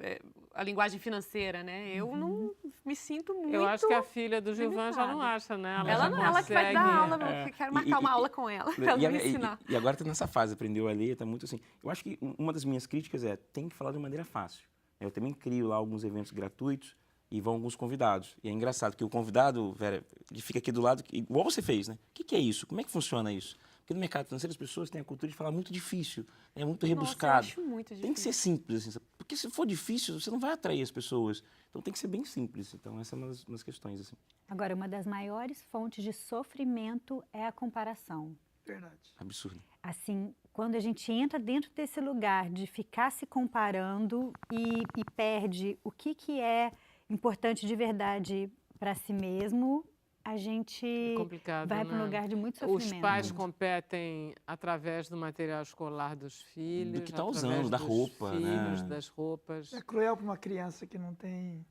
a linguagem financeira, né? Eu não me sinto muito... Eu acho que a filha do Gilvan já não limitada. acha, né? Ela já não, ela que vai dar consegue- aula, eu quero marcar uma aula com ela, para ela me ensinar. E agora está nessa fase, aprendeu a ler, está muito assim. Eu acho que uma das minhas críticas tem que falar de maneira fácil. Eu também crio lá alguns eventos gratuitos e vão alguns convidados. E é engraçado que o convidado, Vera, ele fica aqui do lado, igual você fez, né? O que é isso? Como é que funciona isso? Porque no mercado financeiro as pessoas têm a cultura de falar muito difícil, é muito rebuscado. Nossa, eu acho muito difícil. Tem que ser simples, assim, sabe? Porque se for difícil, você não vai atrair as pessoas. Então tem que ser bem simples. Então essa é uma das questões, assim. Agora, uma das maiores fontes de sofrimento é a comparação. Verdade. Absurdo. Assim, quando a gente entra dentro desse lugar de ficar se comparando e perde o que é importante de verdade para si mesmo, a gente complicado, vai para um né? lugar de muito sofrimento. Os pais competem através do material escolar dos filhos, que tá através usando, da dos roupa, filhos, né? das roupas. É cruel para uma criança que não tem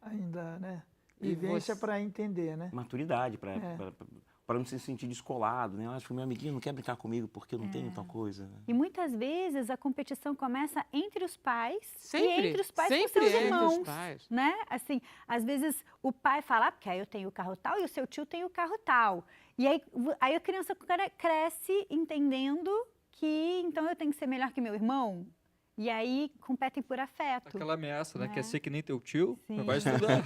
ainda, né, E vivência você- para entender, né? Maturidade, para não se sentir descolado, né? Eu acho que o meu amiguinho não quer brincar comigo porque eu não tenho tal coisa. Né? E muitas vezes a competição começa entre os pais Sempre, e entre os pais com sempre seus entre irmãos, os pais. né? Assim, às vezes o pai fala, porque aí eu tenho o carro tal e o seu tio tem o carro tal. E aí a criança cresce entendendo que então eu tenho que ser melhor que meu irmão. E aí competem por afeto. Aquela ameaça, né? Né? Quer ser que nem teu tio? Sim. Vai estudar.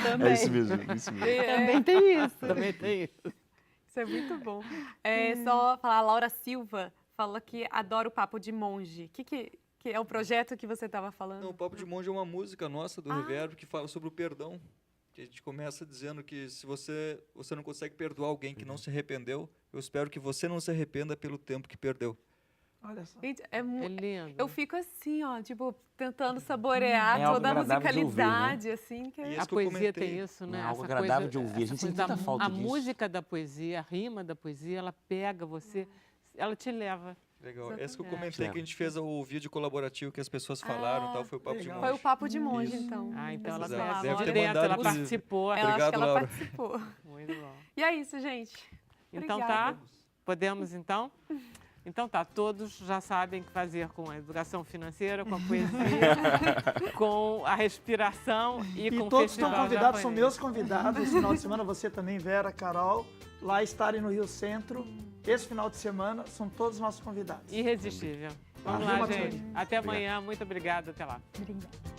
Também. É isso mesmo, é isso mesmo. Também tem isso. Também tem isso. Isso é muito bom. Só falar, a Laura Silva fala que adora o Papo de Monge. Que é o projeto que você estava falando? Não, o Papo de Monge é uma música nossa do Reverb que fala sobre o perdão. Que a gente começa dizendo que se você não consegue perdoar alguém que não se arrependeu, eu espero que você não se arrependa pelo tempo que perdeu. Olha só. Gente, É lindo. eu fico assim, ó, tipo, tentando saborear É algo toda a agradável de ouvir, né? musicalidade, assim. Que E é... esse A que eu poesia comentei. tem isso, né? É algo Essa agradável de ouvir. A essa gente sente coisa tanta falta a disso. música da poesia, a rima da poesia, ela pega você, ela te leva. Legal. Essa que eu Exatamente. comentei, que a gente fez o vídeo colaborativo que as pessoas falaram e tal, foi o Papo de legal. Monge. Foi o Papo de Monge, Isso. então. Ah, então ela Vocês Exato. falavam. Deve de ter dentro, mandado, ela inclusive. participou. Eu acho Obrigado, que ela Laura. participou. Muito bom. E é isso, gente. Então Obrigada. tá, podemos então? Então tá, todos já sabem o que fazer com a educação financeira, com a poesia, com a respiração e com o todos estão festival convidados, são japonês. meus convidados. Esse final de semana, você também, Vera, Carol, lá estarem no Rio Centro. Esse final de semana são todos nossos convidados. Irresistível. Vamos Valeu, lá, Matheus. gente. Até amanhã. Muito obrigada. Até lá. Obrigada.